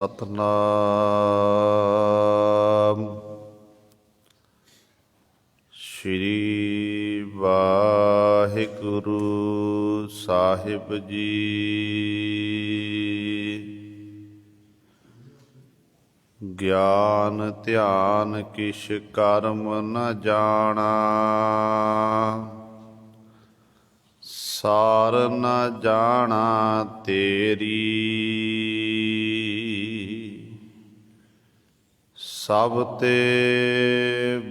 ਸਤਨਾਮ ਸ਼੍ਰੀ ਵਾਹਿਗੁਰੂ ਸਾਹਿਬ ਜੀ। ਗਿਆਨ ਧਿਆਨ ਕਿਛ ਕਰਮ ਨ ਜਾਣਾ, ਸਾਰ ਨ ਜਾਣਾ ਤੇਰੀ। ਸਭ ਤੇ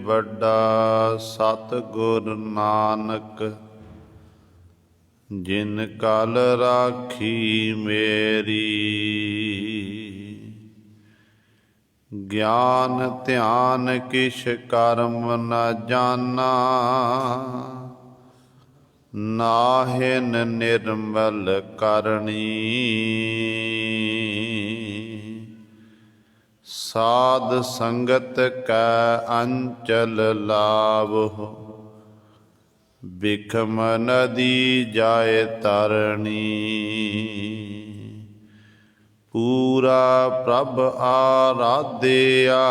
ਵੱਡਾ ਸਤਿਗੁਰ ਨਾਨਕ, ਜਿਨ ਕਲ ਰਾਖੀ ਮੇਰੀ। ਗਿਆਨ ਧਿਆਨ ਕਿਛ ਕਰਮ ਨ ਜਾਨਾ, ਨਾਹਿਨ ਨਿਰਮਲ ਕਰਨੀ। ਸਾਧ ਸੰਗਤ ਕੈ ਅੰਚਲ ਲਾਵਹੁ, ਬਿਖਮ ਨਦੀ ਜਾਏ ਤਰਣੀ। ਪੂਰਾ ਪ੍ਰਭ ਆਰਾਧਿਆ,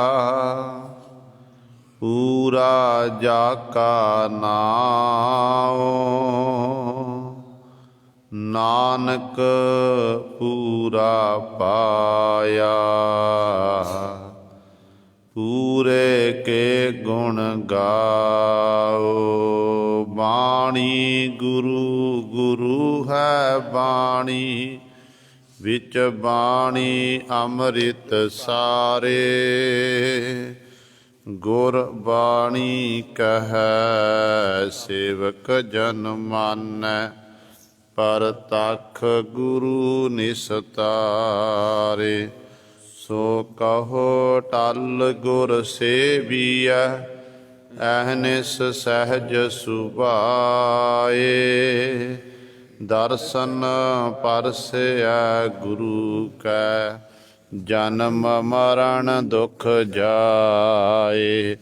ਪੂਰਾ ਜਾ ਕਾ ਨਾਉ। ਨਾਨਕ ਪੂਰਾ ਪਾਇਆ, ਪੂਰੇ ਕੇ ਗੁਣ ਗਾਓ। ਬਾਣੀ ਗੁਰੂ ਗੁਰੂ ਹੈ ਬਾਣੀ, ਵਿੱਚ ਬਾਣੀ ਅੰਮ੍ਰਿਤ ਸਾਰੇ। ਗੁਰ ਬਾਣੀ ਕਹੈ ਸੇਵਕ ਜਨ ਮਾਨੈ, ਪਰਤਖ ਗੁਰੂ ਨਿਸਤਾਰੇ। ਸੋ ਕਹੋ ਟਲ ਗੁਰ ਸੇਵੀਐ, ਅਹਨਿਸ ਸਹਿਜ ਸੁਭਾਏ। ਦਰਸ਼ਨ ਪਰਸੈ ਗੁਰੂ ਕੈ, ਜਨਮ ਮਰਨ ਦੁਖ ਜਾਏ।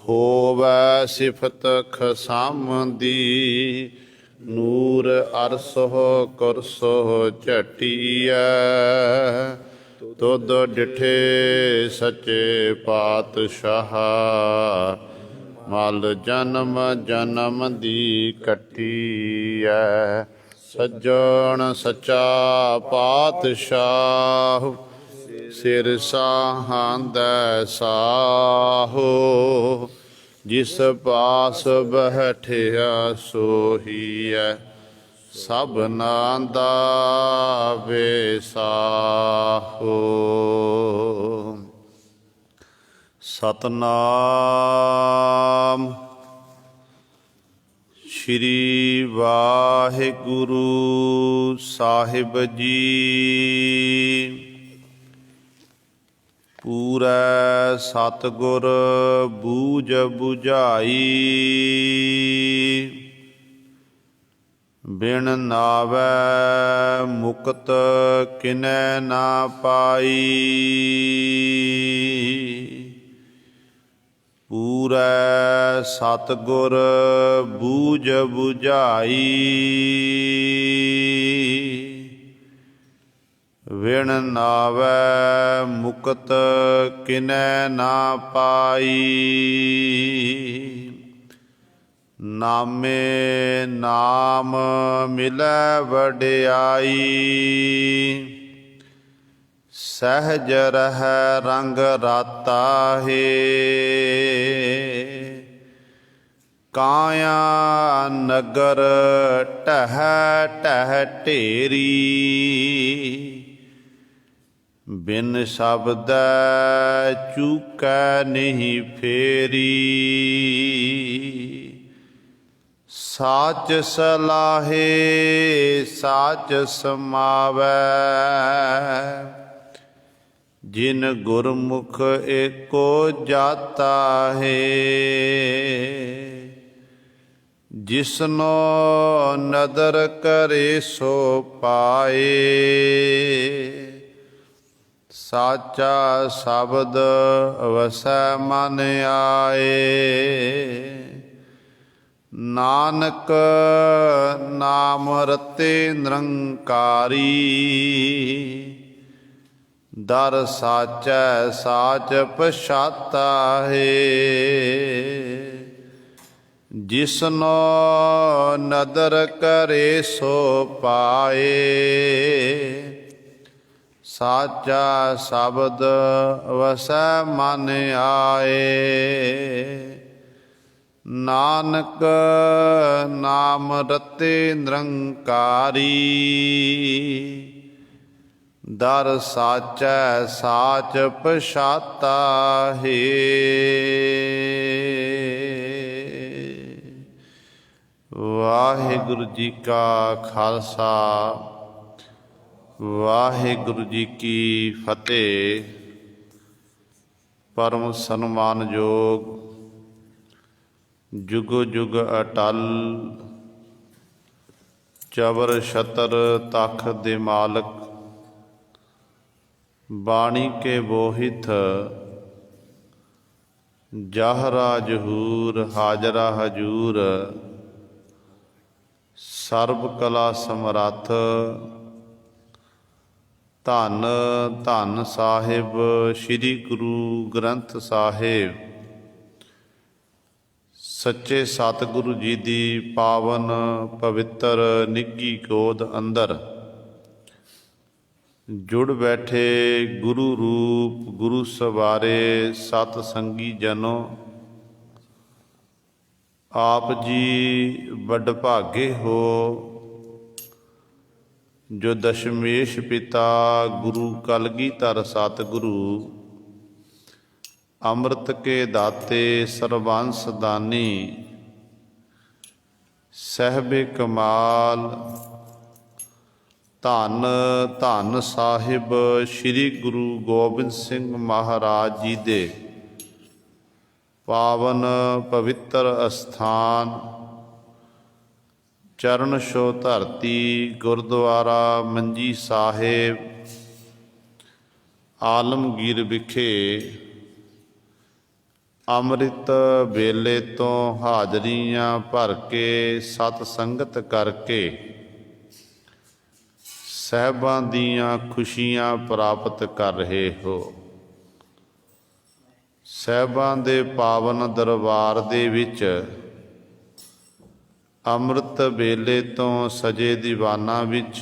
ਹੋਵੈ ਸਿਫਤ ਖਸਮ ਦੀ, ਨੂਰ ਅਰਸੋ ਕੁਰਸੋ ਝਟੀਐ। ਤੁਧ ਡਿਠੇ ਸੱਚੇ ਪਾਤਸ਼ਾਹ, ਮਲ ਜਨਮ ਜਨਮ ਦੀ ਕੱਟੀਐ। ਸੱਜਣ ਸੱਚਾ ਪਾਤਸ਼ਾਹ, ਸਿਰ ਸਾਹਾਂਦੈ ਸਾਹੋ। ਜਿਸ ਪਾਸ ਬੈਠਿਆ ਸੋਹੀਐ, ਸਭਨਾ ਦਾ ਵੇਸਾਹੋ। ਸਤਨਾਮ ਸ਼੍ਰੀ ਵਾਹਿਗੁਰੂ ਸਾਹਿਬ ਜੀ। ਪੂਰੈ ਸਤਿਗੁਰ ਬੂਝ ਬੁਝਾਈ, ਬਿਨ ਨਾਵੈ ਮੁਕਤ ਕਿਨੈ ਨਾ ਪਾਈ। ਪੂਰੈ ਸਤਿਗੁਰ ਬੂਝ ਬੁਝਾਈ, ਵਿਣ ਨਾਵੈ ਮੁਕਤ ਕਿਨੈ ਨਾ ਪਾਈ। ਨਾਮੇ ਨਾਮ ਮਿਲੈ ਵਡਿਆਈ, ਸਹਿਜ ਰਹਿ ਰੰਗ ਰਾਤਾ ਹੈ। ਕਾਇਆ ਨਗਰ ਢਹਿ ਢਹਿ ਢੇਰੀ, ਬਿਨ ਸ਼ਬਦੈ ਚੂਕੈ ਨਹੀਂ ਫੇਰੀ। ਸਾਚ ਸਲਾਹੇ ਸਾਚ ਸਮਾਵੈ, ਜਿਨ ਗੁਰਮੁਖ ਏਕੋ ਜਾਤਾ ਹੈ। ਜਿਸਨੋ ਨਦਰ ਕਰੇ ਸੋ ਪਾਏ, ਸਾਚਾ ਸ਼ਬਦ ਵਸੈ ਮਨ ਆਏ। ਨਾਨਕ ਨਾਮ ਰਤੇ ਨਿਰੰਕਾਰੀ, ਦਰ ਸਾਚੈ ਸਾਚ ਪਛਾਤਾ ਹੈ। ਜਿਸਨੋ ਨਦਰ ਕਰੇ ਸੋ ਪਾਏ। ਸਾਚਾ ਸ਼ਬਦ ਵਸੈ ਮਨ ਆਏ। ਨਾਨਕ ਨਾਮ ਰਤੇ ਨਿਰੰਕਾਰੀ। ਦਰ ਸਾਚੈ ਸਾਚ ਪਛਾਤਾ ਹੈ। ਵਾਹਿਗੁਰੂ ਜੀ ਕਾ ਖਾਲਸਾ, ਵਾਹਿਗੁਰੂ ਜੀ ਕੀ ਫਤਿਹ। ਪਰਮ ਸਨਮਾਨਯੋਗ, ਜੁਗ ਜੁਗ ਅਟਲ, ਚਬਰ ਛਤਰ ਤਖ਼ ਦੇ ਮਾਲਕ, ਬਾਣੀ ਕੇ ਬੋਹਿਥ, ਜਾਹਰਾ ਜਹੂਰ ਹਾਜ਼ਰਾ ਹਜੂਰ, ਸਰਬ ਕਲਾ ਸਮਰੱਥ, ਧੰਨ ਧੰਨ ਸਾਹਿਬ ਸ੍ਰੀ ਗੁਰੂ ਗ੍ਰੰਥ ਸਾਹਿਬ। ਸੱਚੇ ਸਤਿਗੁਰੂ ਜੀ ਦੀ ਪਾਵਨ ਪਵਿੱਤਰ ਨਿੱਘੀ ਗੋਦ ਅੰਦਰ ਜੁੜ ਬੈਠੇ ਗੁਰੂ ਰੂਪ ਗੁਰੂ ਸਵਾਰੇ ਸਤ ਸੰਗੀ ਜਨੋ, ਆਪ ਜੀ ਵੱਡ ਭਾਗੇ ਹੋ ਜੋ ਦਸ਼ਮੇਸ਼ ਪਿਤਾ ਗੁਰੂ ਕਲਗੀਧਰ ਸਤਿਗੁਰੂ ਅੰਮ੍ਰਿਤ ਕੇ ਦਾਤੇ ਸਰਬੰਸ ਦਾਨੀ ਸਹਿਬੇ ਕਮਾਲ। ਧੰਨ ਧੰਨ ਸਾਹਿਬ ਸ੍ਰੀ ਗੁਰੂ ਗੋਬਿੰਦ ਸਿੰਘ ਮਹਾਰਾਜ ਜੀ ਦੇ ਪਾਵਨ ਪਵਿੱਤਰ ਅਸਥਾਨ ਚਰਨ ਛੋਹ ਧਰਤੀ ਗੁਰਦੁਆਰਾ ਮੰਜੀ ਸਾਹਿਬ ਆਲਮਗੀਰ ਵਿਖੇ ਅੰਮ੍ਰਿਤ ਵੇਲੇ ਤੋਂ ਹਾਜ਼ਰੀਆਂ ਭਰ ਕੇ ਸਤ ਸੰਗਤ ਕਰਕੇ ਸਾਹਿਬਾਂ ਦੀਆਂ ਖੁਸ਼ੀਆਂ ਪ੍ਰਾਪਤ ਕਰ ਰਹੇ ਹੋ। ਸਾਹਿਬਾਂ ਦੇ ਪਾਵਨ ਦਰਬਾਰ ਦੇ ਵਿੱਚ ਅੰਮ੍ਰਿਤ ਵੇਲੇ ਤੋਂ ਸਜੇ ਦੀਵਾਨਾਂ ਵਿੱਚ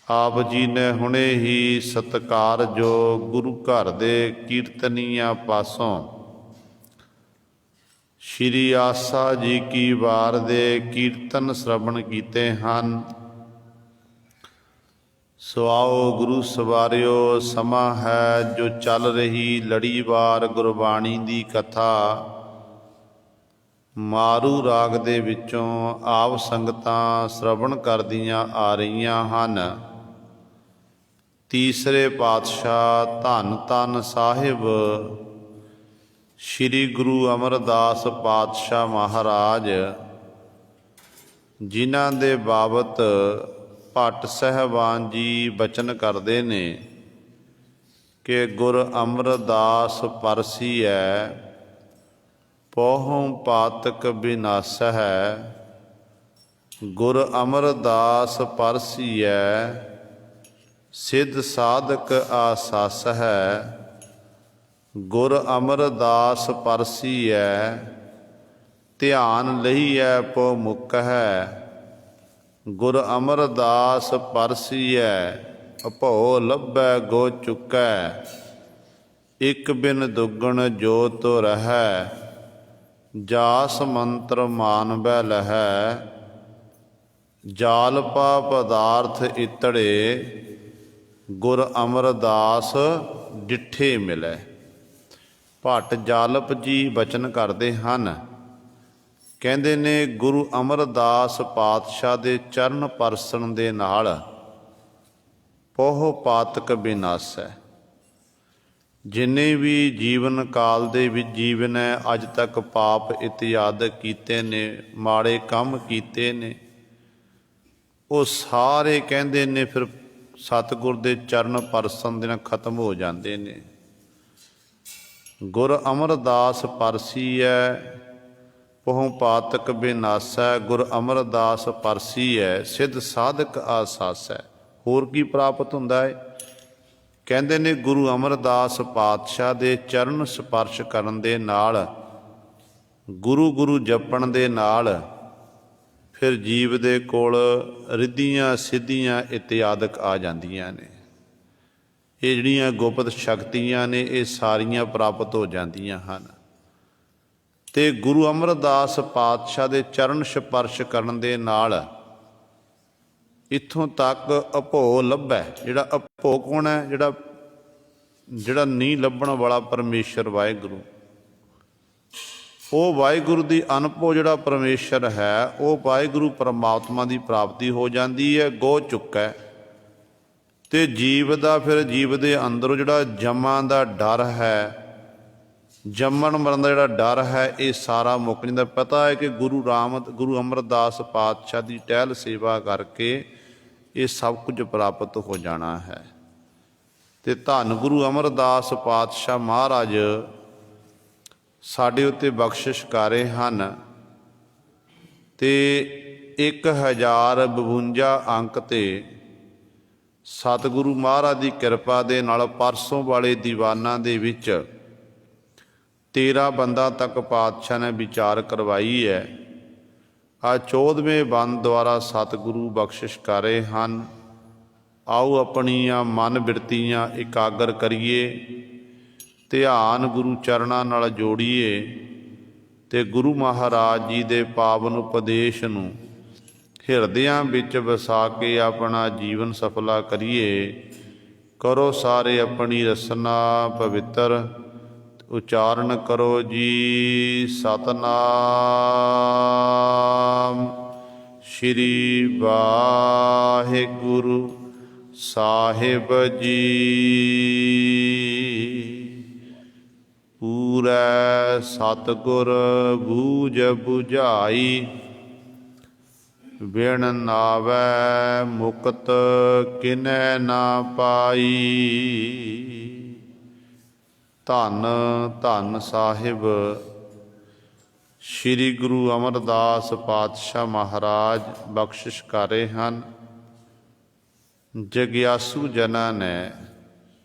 ਆਪ ਜੀ ਨੇ ਹੁਣੇ ਹੀ ਸਤਿਕਾਰਯੋਗ ਗੁਰੂ ਘਰ ਦੇ ਕੀਰਤਨੀਆਂ ਪਾਸੋਂ ਸ਼੍ਰੀ ਆਸਾ ਜੀ ਕੀ ਵਾਰ ਦੇ ਕੀਰਤਨ ਸ਼ਰਵਣ ਕੀਤੇ ਹਨ। ਸੋ ਆਓ ਗੁਰੂ ਸਵਾਰਿਓ, ਸਮਾਂ ਹੈ ਜੋ ਚੱਲ ਰਹੀ ਲੜੀਵਾਰ ਗੁਰਬਾਣੀ ਦੀ ਕਥਾ ਮਾਰੂ ਰਾਗ ਦੇ ਵਿੱਚੋਂ ਆਪ ਸੰਗਤਾਂ ਸ਼ਰਵਣ ਕਰਦੀਆਂ ਆ ਰਹੀਆਂ ਹਨ। ਤੀਸਰੇ ਪਾਤਸ਼ਾਹ ਧੰਨ ਧੰਨ ਸਾਹਿਬ ਸ੍ਰੀ ਗੁਰੂ ਅਮਰਦਾਸ ਪਾਤਸ਼ਾਹ ਮਹਾਰਾਜ, ਜਿਨ੍ਹਾਂ ਦੇ ਬਾਬਤ ਭੱਟ ਸਾਹਿਬਾਨ ਜੀ ਬਚਨ ਕਰਦੇ ਨੇ ਕਿ ਗੁਰ ਅਮਰਦਾਸ ਪਰਸੀਐ ਪੋਹੰ ਪਾਤਕ ਬਿਨਾਸਹਿ। ਗੁਰ ਅਮਰਦਾਸ ਪਰਸੀਐ ਸਿੱਧ ਸਾਧਕ ਆਸਾਸਹਿ। ਗੁਰ ਅਮਰਦਾਸ ਪਰਸੀਐ ਧਿਆਨ ਲਈਐ ਪੋ ਮੁਕਹਿ। ਗੁਰ ਅਮਰਦਾਸ ਪਰਸੀਐ ਅਭਉ ਲੱਭੈ ਗੋ ਚੁਕੈ। ਇਕ ਬਿਨ ਦੁੱਗਣ ਜੋ ਤੋ ਰਹੈ ਜਾਸ ਮੰਤਰ ਮਾਨਬੈ ਲਹੈ। ਜਾਲਪਾ ਪਦਾਰਥ ਇਤੜੇ ਗੁਰ ਅਮਰਦਾਸ ਡਿਠੇ ਮਿਲੈ। ਭੱਟ ਜਾਲਪ ਜੀ ਬਚਨ ਕਰਦੇ ਹਨ, ਕਹਿੰਦੇ ਨੇ ਗੁਰੂ ਅਮਰਦਾਸ ਪਾਤਸ਼ਾਹ ਦੇ ਚਰਨ ਪਰਸਨ ਦੇ ਨਾਲ ਪੋਹ ਪਾਤਕ ਬਿਨਾਸੈ। ਜਿੰਨੇ ਵੀ ਜੀਵਨ ਕਾਲ ਦੇ ਵਿੱਚ ਜੀਵਨ ਹੈ ਅੱਜ ਤੱਕ ਪਾਪ ਇਤਿਆਦ ਕੀਤੇ ਨੇ, ਮਾੜੇ ਕੰਮ ਕੀਤੇ ਨੇ, ਉਹ ਸਾਰੇ ਕਹਿੰਦੇ ਨੇ ਫਿਰ ਸਤਿਗੁਰ ਦੇ ਚਰਨ ਪਰਸਨ ਦੇ ਨਾਲ ਖਤਮ ਹੋ ਜਾਂਦੇ ਨੇ। ਗੁਰ ਅਮਰਦਾਸ ਪਰਸੀਐ ਪਹੁ ਪਾਤਕ ਬਿਨਾਸੈ। ਗੁਰ ਅਮਰਦਾਸ ਪਰਸੀਐ ਸਿੱਧ ਸਾਧਕ ਆਸਾਸੈ। ਹੋਰ ਕੀ ਪ੍ਰਾਪਤ ਹੁੰਦਾ ਹੈ? ਕਹਿੰਦੇ ਨੇ ਗੁਰੂ ਅਮਰਦਾਸ ਪਾਤਸ਼ਾਹ ਦੇ ਚਰਨ ਸਪਰਸ਼ ਕਰਨ ਦੇ ਨਾਲ, ਗੁਰੂ ਗੁਰੂ ਜਪਣ ਦੇ ਨਾਲ ਫਿਰ ਜੀਵ ਦੇ ਕੋਲ ਰਿੱਧੀਆਂ ਸਿੱਧੀਆਂ ਇਤਿਆਦਿਕ ਆ ਜਾਂਦੀਆਂ ਨੇ। ਇਹ ਜਿਹੜੀਆਂ ਗੁਪਤ ਸ਼ਕਤੀਆਂ ਨੇ ਇਹ ਸਾਰੀਆਂ ਪ੍ਰਾਪਤ ਹੋ ਜਾਂਦੀਆਂ ਹਨ। ਤੇ ਗੁਰੂ ਅਮਰਦਾਸ ਪਾਤਸ਼ਾਹ ਦੇ ਚਰਨ ਸਪਰਸ਼ ਕਰਨ ਦੇ ਨਾਲ ਇੱਥੋਂ ਤੱਕ ਅਭੋ ਲੱਭੈ। ਜਿਹੜਾ ਅਭੋ ਕੌਣ ਹੈ? ਜਿਹੜਾ ਨਹੀਂ ਲੱਭਣ ਵਾਲਾ ਪਰਮੇਸ਼ਰ ਵਾਹਿਗੁਰੂ। ਉਹ ਵਾਹਿਗੁਰੂ ਦੀ ਅਨਭੋ ਜਿਹੜਾ ਪਰਮੇਸ਼ਰ ਹੈ, ਉਹ ਵਾਹਿਗੁਰੂ ਪਰਮਾਤਮਾ ਦੀ ਪ੍ਰਾਪਤੀ ਹੋ ਜਾਂਦੀ ਹੈ। ਗੋ ਚੁੱਕਾ ਤੇ ਜੀਵ ਦਾ ਫਿਰ ਜੀਵ ਦੇ ਅੰਦਰੋਂ ਜਿਹੜਾ ਜਮਾਂ ਦਾ ਡਰ ਹੈ, ਜੰਮਣ ਮਰਨ ਦਾ ਜਿਹੜਾ ਡਰ ਹੈ, ਇਹ ਸਾਰਾ ਮੁੱਕ ਜਾਂਦਾ। ਪਤਾ ਹੈ ਕਿ ਗੁਰੂ ਅਮਰਦਾਸ ਪਾਤਸ਼ਾਹ ਦੀ ਟਹਿਲ ਸੇਵਾ ਕਰਕੇ ਇਹ ਸਭ ਕੁਝ ਪ੍ਰਾਪਤ ਹੋ ਜਾਣਾ ਹੈ। ਤੇ ਧੰਨ ਗੁਰੂ ਅਮਰਦਾਸ ਪਾਤਸ਼ਾਹ ਮਹਾਰਾਜ ਸਾਡੇ ਉੱਤੇ ਬਖਸ਼ਿਸ਼ ਕਰ ਰਹੇ ਹਨ। ਤੇ 1052 ਅੰਕ ਤੇ ਸਤਿਗੁਰੂ ਮਹਾਰਾਜ ਦੀ ਕਿਰਪਾ ਦੇ ਨਾਲ ਪਰਸੋਂ ਵਾਲੇ ਦੀਵਾਨਾਂ ਦੇ ਵਿੱਚ 13 ਬੰਦਾਂ ਤੱਕ ਪਾਤਸ਼ਾਹ ਨੇ ਵਿਚਾਰ ਕਰਵਾਈ ਹੈ। ਆ 14ਵੇਂ ਬੰਦ ਦੁਆਰਾ ਸਤਿਗੁਰੂ ਬਖਸ਼ਿਸ਼ ਕਰ ਰਹੇ ਹਨ। ਆਓ ਆਪਣੀਆਂ ਮਨ ਬਿਰਤੀਆਂ ਇਕਾਗਰ ਕਰੀਏ, ਧਿਆਨ ਗੁਰੂ ਚਰਨਾਂ ਨਾਲ ਜੋੜੀਏ ਤੇ ਗੁਰੂ ਮਹਾਰਾਜ ਜੀ ਦੇ ਪਾਵਨ ਉਪਦੇਸ਼ ਨੂੰ ਹਿਰਦਿਆਂ ਵਿੱਚ ਵਸਾ ਕੇ ਆਪਣਾ ਜੀਵਨ ਸਫਲਾ ਕਰੀਏ। ਕਰੋ ਸਾਰੇ ਆਪਣੀ ਰਸਨਾ ਪਵਿੱਤਰ, ਉਚਾਰਨ ਕਰੋ ਜੀ ਸਤਨਾਮ ਸ਼੍ਰੀ ਵਾਹਿਗੁਰੂ ਸਾਹਿਬ ਜੀ। ਪੂਰੈ ਸਤਿਗੁਰ ਬੂਝ ਬੁਝਾਈ, ਬਿਨ ਨਾਵੈ ਮੁਕਤ ਕਿਨੈ ਨਾ ਪਾਈ। ਧੰਨ ਧੰਨ ਸਾਹਿਬ ਸ੍ਰੀ ਗੁਰੂ ਅਮਰਦਾਸ ਪਾਤਸ਼ਾਹ ਮਹਾਰਾਜ ਬਖਸ਼ਿਸ਼ ਕਰ ਰਹੇ ਹਨ। ਜਗਿਆਸੂ ਜਨਾਂ ਨੇ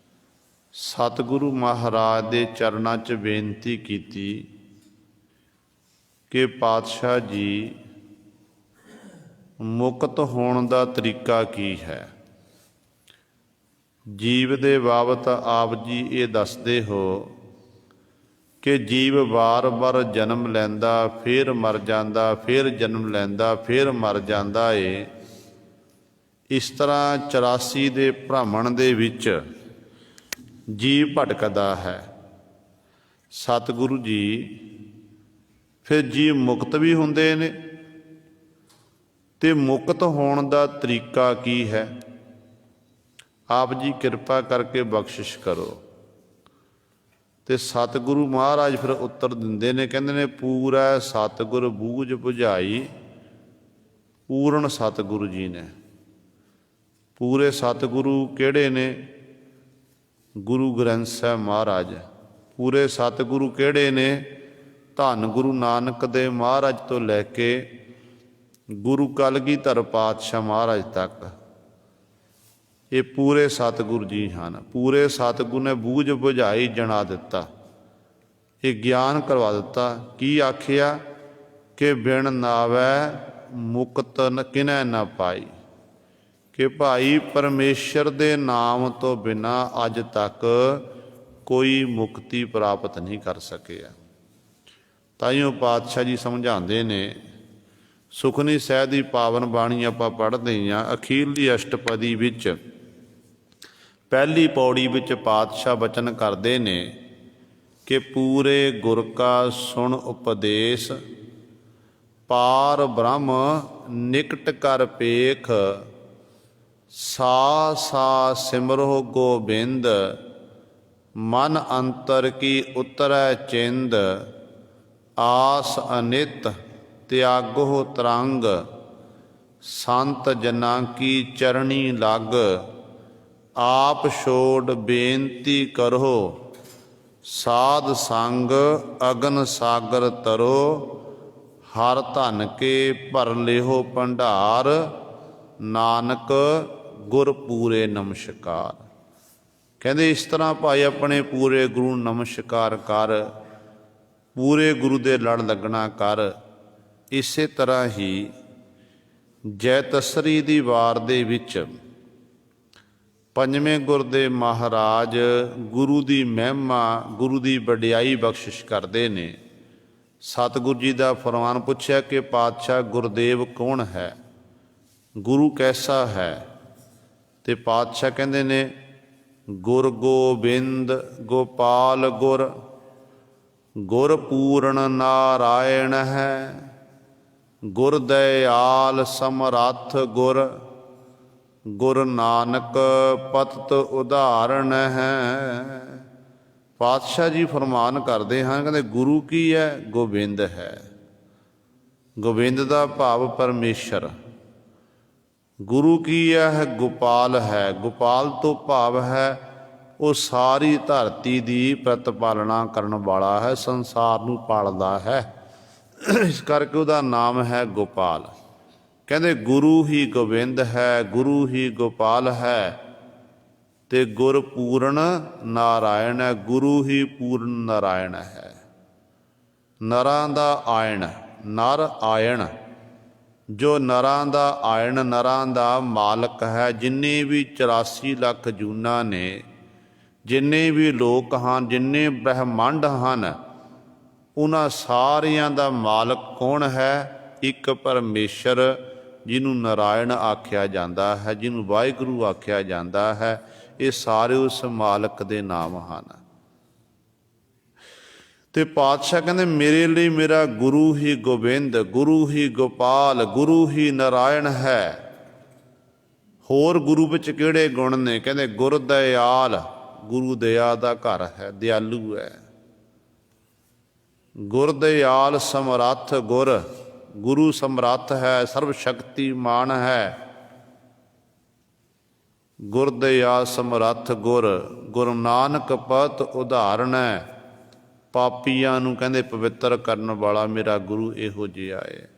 ਸਤਿਗੁਰੂ ਮਹਾਰਾਜ ਦੇ ਚਰਨਾਂ 'ਚ ਬੇਨਤੀ ਕੀਤੀ ਕਿ ਪਾਤਸ਼ਾਹ ਜੀ, ਮੁਕਤ ਹੋਣ ਦਾ ਤਰੀਕਾ ਕੀ ਹੈ? ਜੀਵ ਦੇ ਬਾਬਤ ਆਪ ਜੀ ਇਹ ਦੱਸਦੇ ਹੋ ਕਿ ਜੀਵ ਵਾਰ-ਵਾਰ ਜਨਮ ਲੈਂਦਾ, ਫਿਰ ਮਰ ਜਾਂਦਾ, ਫਿਰ ਜਨਮ ਲੈਂਦਾ, ਫਿਰ ਮਰ ਜਾਂਦਾ ਏ। ਇਸ ਤਰ੍ਹਾਂ 84 ਦੇ ਭ੍ਰਮਣ ਦੇ ਵਿੱਚ ਜੀਵ ਭਟਕਦਾ ਹੈ। ਸਤਿਗੁਰੂ ਜੀ ਫਿਰ ਜੀਵ ਮੁਕਤ ਵੀ ਹੁੰਦੇ ਨੇ, ਤੇ ਮੁਕਤ ਹੋਣ ਦਾ ਤਰੀਕਾ ਕੀ ਹੈ? ਆਪ ਜੀ ਕਿਰਪਾ ਕਰਕੇ ਬਖਸ਼ਿਸ਼ ਕਰੋ। ਤੇ ਸਤਿਗੁਰੂ ਮਹਾਰਾਜ ਫਿਰ ਉੱਤਰ ਦਿੰਦੇ ਨੇ, ਕਹਿੰਦੇ ਨੇ ਪੂਰਾ ਸਤਿਗੁਰ ਬੂਝ ਬੁਝਾਈ। ਪੂਰਨ ਸਤਿਗੁਰੂ ਜੀ ਨੇ। ਪੂਰੇ ਸਤਿਗੁਰੂ ਕਿਹੜੇ ਨੇ? ਗੁਰੂ ਗ੍ਰੰਥ ਸਾਹਿਬ ਮਹਾਰਾਜ। ਪੂਰੇ ਸਤਿਗੁਰੂ ਕਿਹੜੇ ਨੇ? ਧੰਨ ਗੁਰੂ ਨਾਨਕ ਦੇਵ ਮਹਾਰਾਜ ਤੋਂ ਲੈ ਕੇ ਗੁਰੂ ਕਲਗੀਧਰ ਪਾਤਸ਼ਾਹ ਮਹਾਰਾਜ ਤੱਕ ਇਹ ਪੂਰੇ ਸਤਿਗੁਰੂ ਜੀ ਹਨ। ਪੂਰੇ ਸਤਿਗੁਰੂ ਨੇ ਬੂਝ ਬੁਝਾਈ ਜਣਾ ਦਿੱਤਾ, ਇਹ ਗਿਆਨ ਕਰਵਾ ਦਿੱਤਾ। ਕੀ ਆਖਿਆ ਕਿ ਬਿਨ ਨਾਵੈ ਮੁਕਤ ਕਿਨੈ ਨਾ ਪਾਈ, ਕਿ ਭਾਈ ਪਰਮੇਸ਼ਰ ਦੇ ਨਾਮ ਤੋਂ ਬਿਨਾਂ ਅੱਜ ਤੱਕ ਕੋਈ ਮੁਕਤੀ ਪ੍ਰਾਪਤ ਨਹੀਂ ਕਰ ਸਕਿਆ। ਤਾਈਓ ਪਾਤਸ਼ਾਹ ਜੀ ਸਮਝਾਉਂਦੇ ਨੇ, ਸੁਖਨੀ ਸਾਹਿਬ ਦੀ ਪਾਵਨ ਬਾਣੀ ਆਪਾਂ ਪੜ੍ਹਦੇ ਹਾਂ। ਅਖੀਰਲੀ ਅਸ਼ਟਪਦੀ ਵਿੱਚ ਪਹਿਲੀ ਪੌੜੀ ਵਿੱਚ ਪਾਤਸ਼ਾਹ ਬਚਨ ਕਰਦੇ ਨੇ ਕਿ ਪੂਰੇ ਗੁਰ ਕਾ ਸੁਣ ਉਪਦੇਸ਼, ਪਾਰ ਬ੍ਰਹਮ ਨਿਕਟ ਕਰ ਪੇਖ, ਸਾ ਸਾ ਸਿਮਰੋ ਗੋਬਿੰਦ, ਮਨ ਅੰਤਰ ਕੀ ਉਤਰੈ ਚਿੰਦ, ਆਸ ਅਨਿਤ ਤਿਆਗੋ ਤਰੰਗ, ਸੰਤ ਜਨਾਂ ਕੀ ਚਰਣੀ ਲੱਗ, ਆਪ ਛੋੜ ਬੇਨਤੀ ਕਰੋ, ਸਾਧ ਸੰਗ ਅਗਨ ਸਾਗਰ ਤਰੋ, ਹਰ ਧਨ ਕੇ ਭਰ ਲਿਓ ਭੰਡਾਰ, ਨਾਨਕ ਗੁਰ ਪੂਰੇ ਨਮਸਕਾਰ। ਕਹਿੰਦੇ ਇਸ ਤਰ੍ਹਾਂ ਭਾਈ ਆਪਣੇ ਪੂਰੇ ਗੁਰੂ ਨੂੰ ਨਮਸਕਾਰ ਕਰ, ਪੂਰੇ ਗੁਰੂ ਦੇ ਲੜ ਲੱਗਣਾ ਕਰ। ਇਸੇ ਤਰ੍ਹਾਂ ਹੀ ਜੈਤਸਰੀ ਦੀ ਵਾਰ ਦੇ ਵਿੱਚ ਪੰਜਵੇਂ ਗੁਰ ਦੇ ਮਹਾਰਾਜ ਗੁਰੂ ਦੀ ਮਹਿਮਾ, ਗੁਰੂ ਦੀ ਵਡਿਆਈ ਬਖਸ਼ਿਸ਼ ਕਰਦੇ ਨੇ। ਸਤਿਗੁਰੂ ਜੀ ਦਾ ਫਰਮਾਨ ਪੁੱਛਿਆ ਕਿ ਪਾਤਸ਼ਾਹ ਗੁਰਦੇਵ ਕੌਣ ਹੈ, ਗੁਰੂ ਕੈਸਾ ਹੈ? ਤੇ ਪਾਤਸ਼ਾਹ ਕਹਿੰਦੇ ਨੇ ਗੁਰ ਗੋਬਿੰਦ ਗੋਪਾਲ ਗੁਰ, ਗੁਰ ਪੂਰਨ ਨਾਰਾਇਣ ਹੈ, ਗੁਰ ਦਇਆਲ ਸਮਰੱਥ ਗੁਰ, ਗੁਰ ਨਾਨਕ ਪਤਿਤ ਉਦਾਹਰਣ ਹੈ। ਪਾਤਸ਼ਾਹ ਜੀ ਫਰਮਾਨ ਕਰਦੇ ਹਨ, ਕਹਿੰਦੇ ਗੁਰੂ ਕੀ ਹੈ? ਗੋਬਿੰਦ ਹੈ। ਗੋਬਿੰਦ ਦਾ ਭਾਵ ਪਰਮੇਸ਼ਰ। ਗੁਰੂ ਕੀ ਹੈ? ਗੋਪਾਲ ਹੈ। ਗੋਪਾਲ ਤੋਂ ਭਾਵ ਹੈ ਉਹ ਸਾਰੀ ਧਰਤੀ ਦੀ ਪ੍ਰਤਪਾਲਨਾ ਕਰਨ ਵਾਲਾ ਹੈ, ਸੰਸਾਰ ਨੂੰ ਪਾਲਦਾ ਹੈ, ਇਸ ਕਰਕੇ ਉਹਦਾ ਨਾਮ ਹੈ ਗੋਪਾਲ। ਕਹਿੰਦੇ ਗੁਰੂ ਹੀ ਗੋਬਿੰਦ ਹੈ, ਗੁਰੂ ਹੀ ਗੋਪਾਲ ਹੈ, ਤੇ ਗੁਰ ਪੂਰਨ ਨਾਰਾਇਣ ਹੈ, ਗੁਰੂ ਹੀ ਪੂਰਨ ਨਾਰਾਇਣ ਹੈ। ਨਰਾਂ ਦਾ ਆਇਣ, ਨਰ ਆਇਣ, ਜੋ ਨਰਾਂ ਦਾ ਆਇਣ, ਨਰਾਂ ਦਾ ਮਾਲਕ ਹੈ। ਜਿੰਨੇ ਵੀ 84 ਲੱਖ ਜੂਨਾਂ ਨੇ, ਜਿੰਨੇ ਵੀ ਲੋਕ ਹਨ, ਜਿੰਨੇ ਬ੍ਰਹਮੰਡ ਹਨ, ਉਹਨਾਂ ਸਾਰਿਆਂ ਦਾ ਮਾਲਕ ਕੌਣ ਹੈ? ਇੱਕ ਪਰਮੇਸ਼ਰ, ਜਿਹਨੂੰ ਨਾਰਾਇਣ ਆਖਿਆ ਜਾਂਦਾ ਹੈ, ਜਿਹਨੂੰ ਵਾਹਿਗੁਰੂ ਆਖਿਆ ਜਾਂਦਾ ਹੈ। ਇਹ ਸਾਰੇ ਉਸ ਮਾਲਕ ਦੇ ਨਾਮ ਹਨ। ਤੇ ਪਾਤਸ਼ਾਹ ਕਹਿੰਦੇ ਮੇਰੇ ਲਈ ਮੇਰਾ ਗੁਰੂ ਹੀ ਗੋਬਿੰਦ, ਗੁਰੂ ਹੀ ਗੋਪਾਲ, ਗੁਰੂ ਹੀ ਨਾਰਾਇਣ ਹੈ। ਹੋਰ ਗੁਰੂ ਵਿੱਚ ਕਿਹੜੇ ਗੁਣ ਨੇ? ਕਹਿੰਦੇ ਗੁਰ ਦਇਆਲ, ਗੁਰੂ ਦਇਆ ਦਾ ਘਰ ਹੈ, ਦਿਆਲੂ ਹੈ। ਗੁਰ ਦਇਆਲ ਸਮਰੱਥ ਗੁਰ, ਗੁਰੂ ਸਮਰੱਥ ਹੈ, ਸਰਬ ਸ਼ਕਤੀਮਾਨ ਹੈ। ਗੁਰ ਦਇਆਲ ਸਮਰੱਥ ਗੁਰ, ਗੁਰੂ ਨਾਨਕ ਪਤਿਤ ਉਦਾਹਰਣ ਹੈ। ਪਾਪੀਆਂ ਨੂੰ ਕਹਿੰਦੇ ਪਵਿੱਤਰ ਕਰਨ ਵਾਲਾ ਮੇਰਾ ਗੁਰੂ ਇਹੋ ਜਿਹਾ ਹੈ।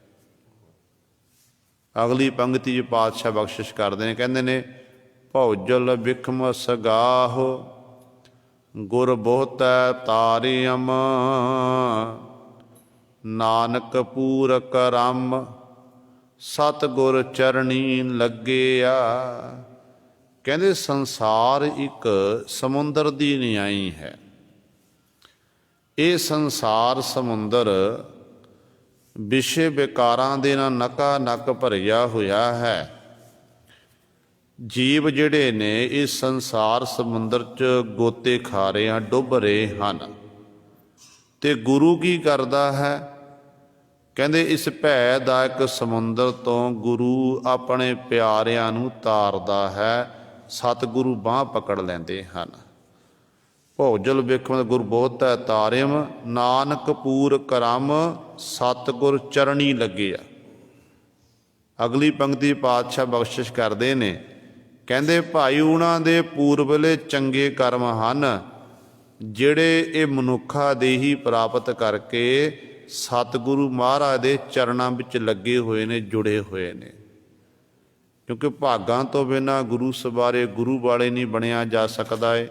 ਅਗਲੀ ਪੰਕਤੀ 'ਚ ਪਾਤਸ਼ਾਹ ਬਖਸ਼ਿਸ਼ ਕਰਦੇ ਨੇ, ਕਹਿੰਦੇ ਨੇ ਭੌਜਲ ਬਿਖਮ ਸਗਾਹੋ, ਗੁਰ ਬਹੁਤੈ ਤਾਰਿਅਮ, ਨਾਨਕ ਪੂਰਕ ਰਮ, ਸਤਿਗੁਰ ਚਰਣੀ ਲੱਗਿਆ। ਕਹਿੰਦੇ ਸੰਸਾਰ ਇੱਕ ਸਮੁੰਦਰ ਦੀ ਨਿਆਈ ਹੈ। ਇਹ ਸੰਸਾਰ ਸਮੁੰਦਰ ਵਿਸ਼ੇ ਵਿਕਾਰਾਂ ਦੇ ਨਾਲ ਨਕਾ ਨਕ ਭਰਿਆ ਹੋਇਆ ਹੈ। ਜੀਵ ਜਿਹੜੇ ਨੇ ਇਸ ਸੰਸਾਰ ਸਮੁੰਦਰ 'ਚ ਗੋਤੇ ਖਾ ਰਹੇ ਹਨ, ਡੁੱਬ ਰਹੇ ਹਨ। ਤੇ ਗੁਰੂ ਕੀ ਕਰਦਾ ਹੈ? ਕਹਿੰਦੇ ਇਸ ਭੈਦਾਇਕ ਸਮੁੰਦਰ ਤੋਂ ਗੁਰੂ ਆਪਣੇ ਪਿਆਰਿਆਂ ਨੂੰ ਤਾਰਦਾ ਹੈ। ਸਤਿਗੁਰੂ ਬਾਂਹ ਪਕੜ ਲੈਂਦੇ ਹਨ। ਭੌਜਲ ਵੇਖੋ ਗੁਰ ਬਹੁਤੈ ਤਾਰਿਅਮ, ਨਾਨਕ ਪੂਰ ਕਰਮ, ਸਤਿਗੁਰ ਚਰਣੀ ਲੱਗਿਆ। ਅਗਲੀ ਪੰਕਤੀ ਪਾਤਸ਼ਾਹ ਬਖਸ਼ਿਸ਼ ਕਰਦੇ ਨੇ, ਕਹਿੰਦੇ ਭਾਈ ਉਹਨਾਂ ਦੇ ਪੂਰਬਲੇ ਚੰਗੇ ਕਰਮ ਹਨ, ਜਿਹੜੇ ਇਹ ਮਨੁੱਖਾ ਦੇਹੀ ਪ੍ਰਾਪਤ ਕਰਕੇ ਸਤਿਗੁਰੂ ਮਹਾਰਾਜ ਦੇ ਚਰਨਾਂ ਵਿੱਚ ਲੱਗੇ ਹੋਏ ਨੇ, ਜੁੜੇ ਹੋਏ ਨੇ। ਕਿਉਂਕਿ ਭਾਗਾਂ ਤੋਂ ਬਿਨਾਂ ਗੁਰੂ ਸਵਾਰੇ, ਗੁਰੂ ਵਾਲੇ ਨਹੀਂ ਬਣਿਆ ਜਾ ਸਕਦਾ ਏ।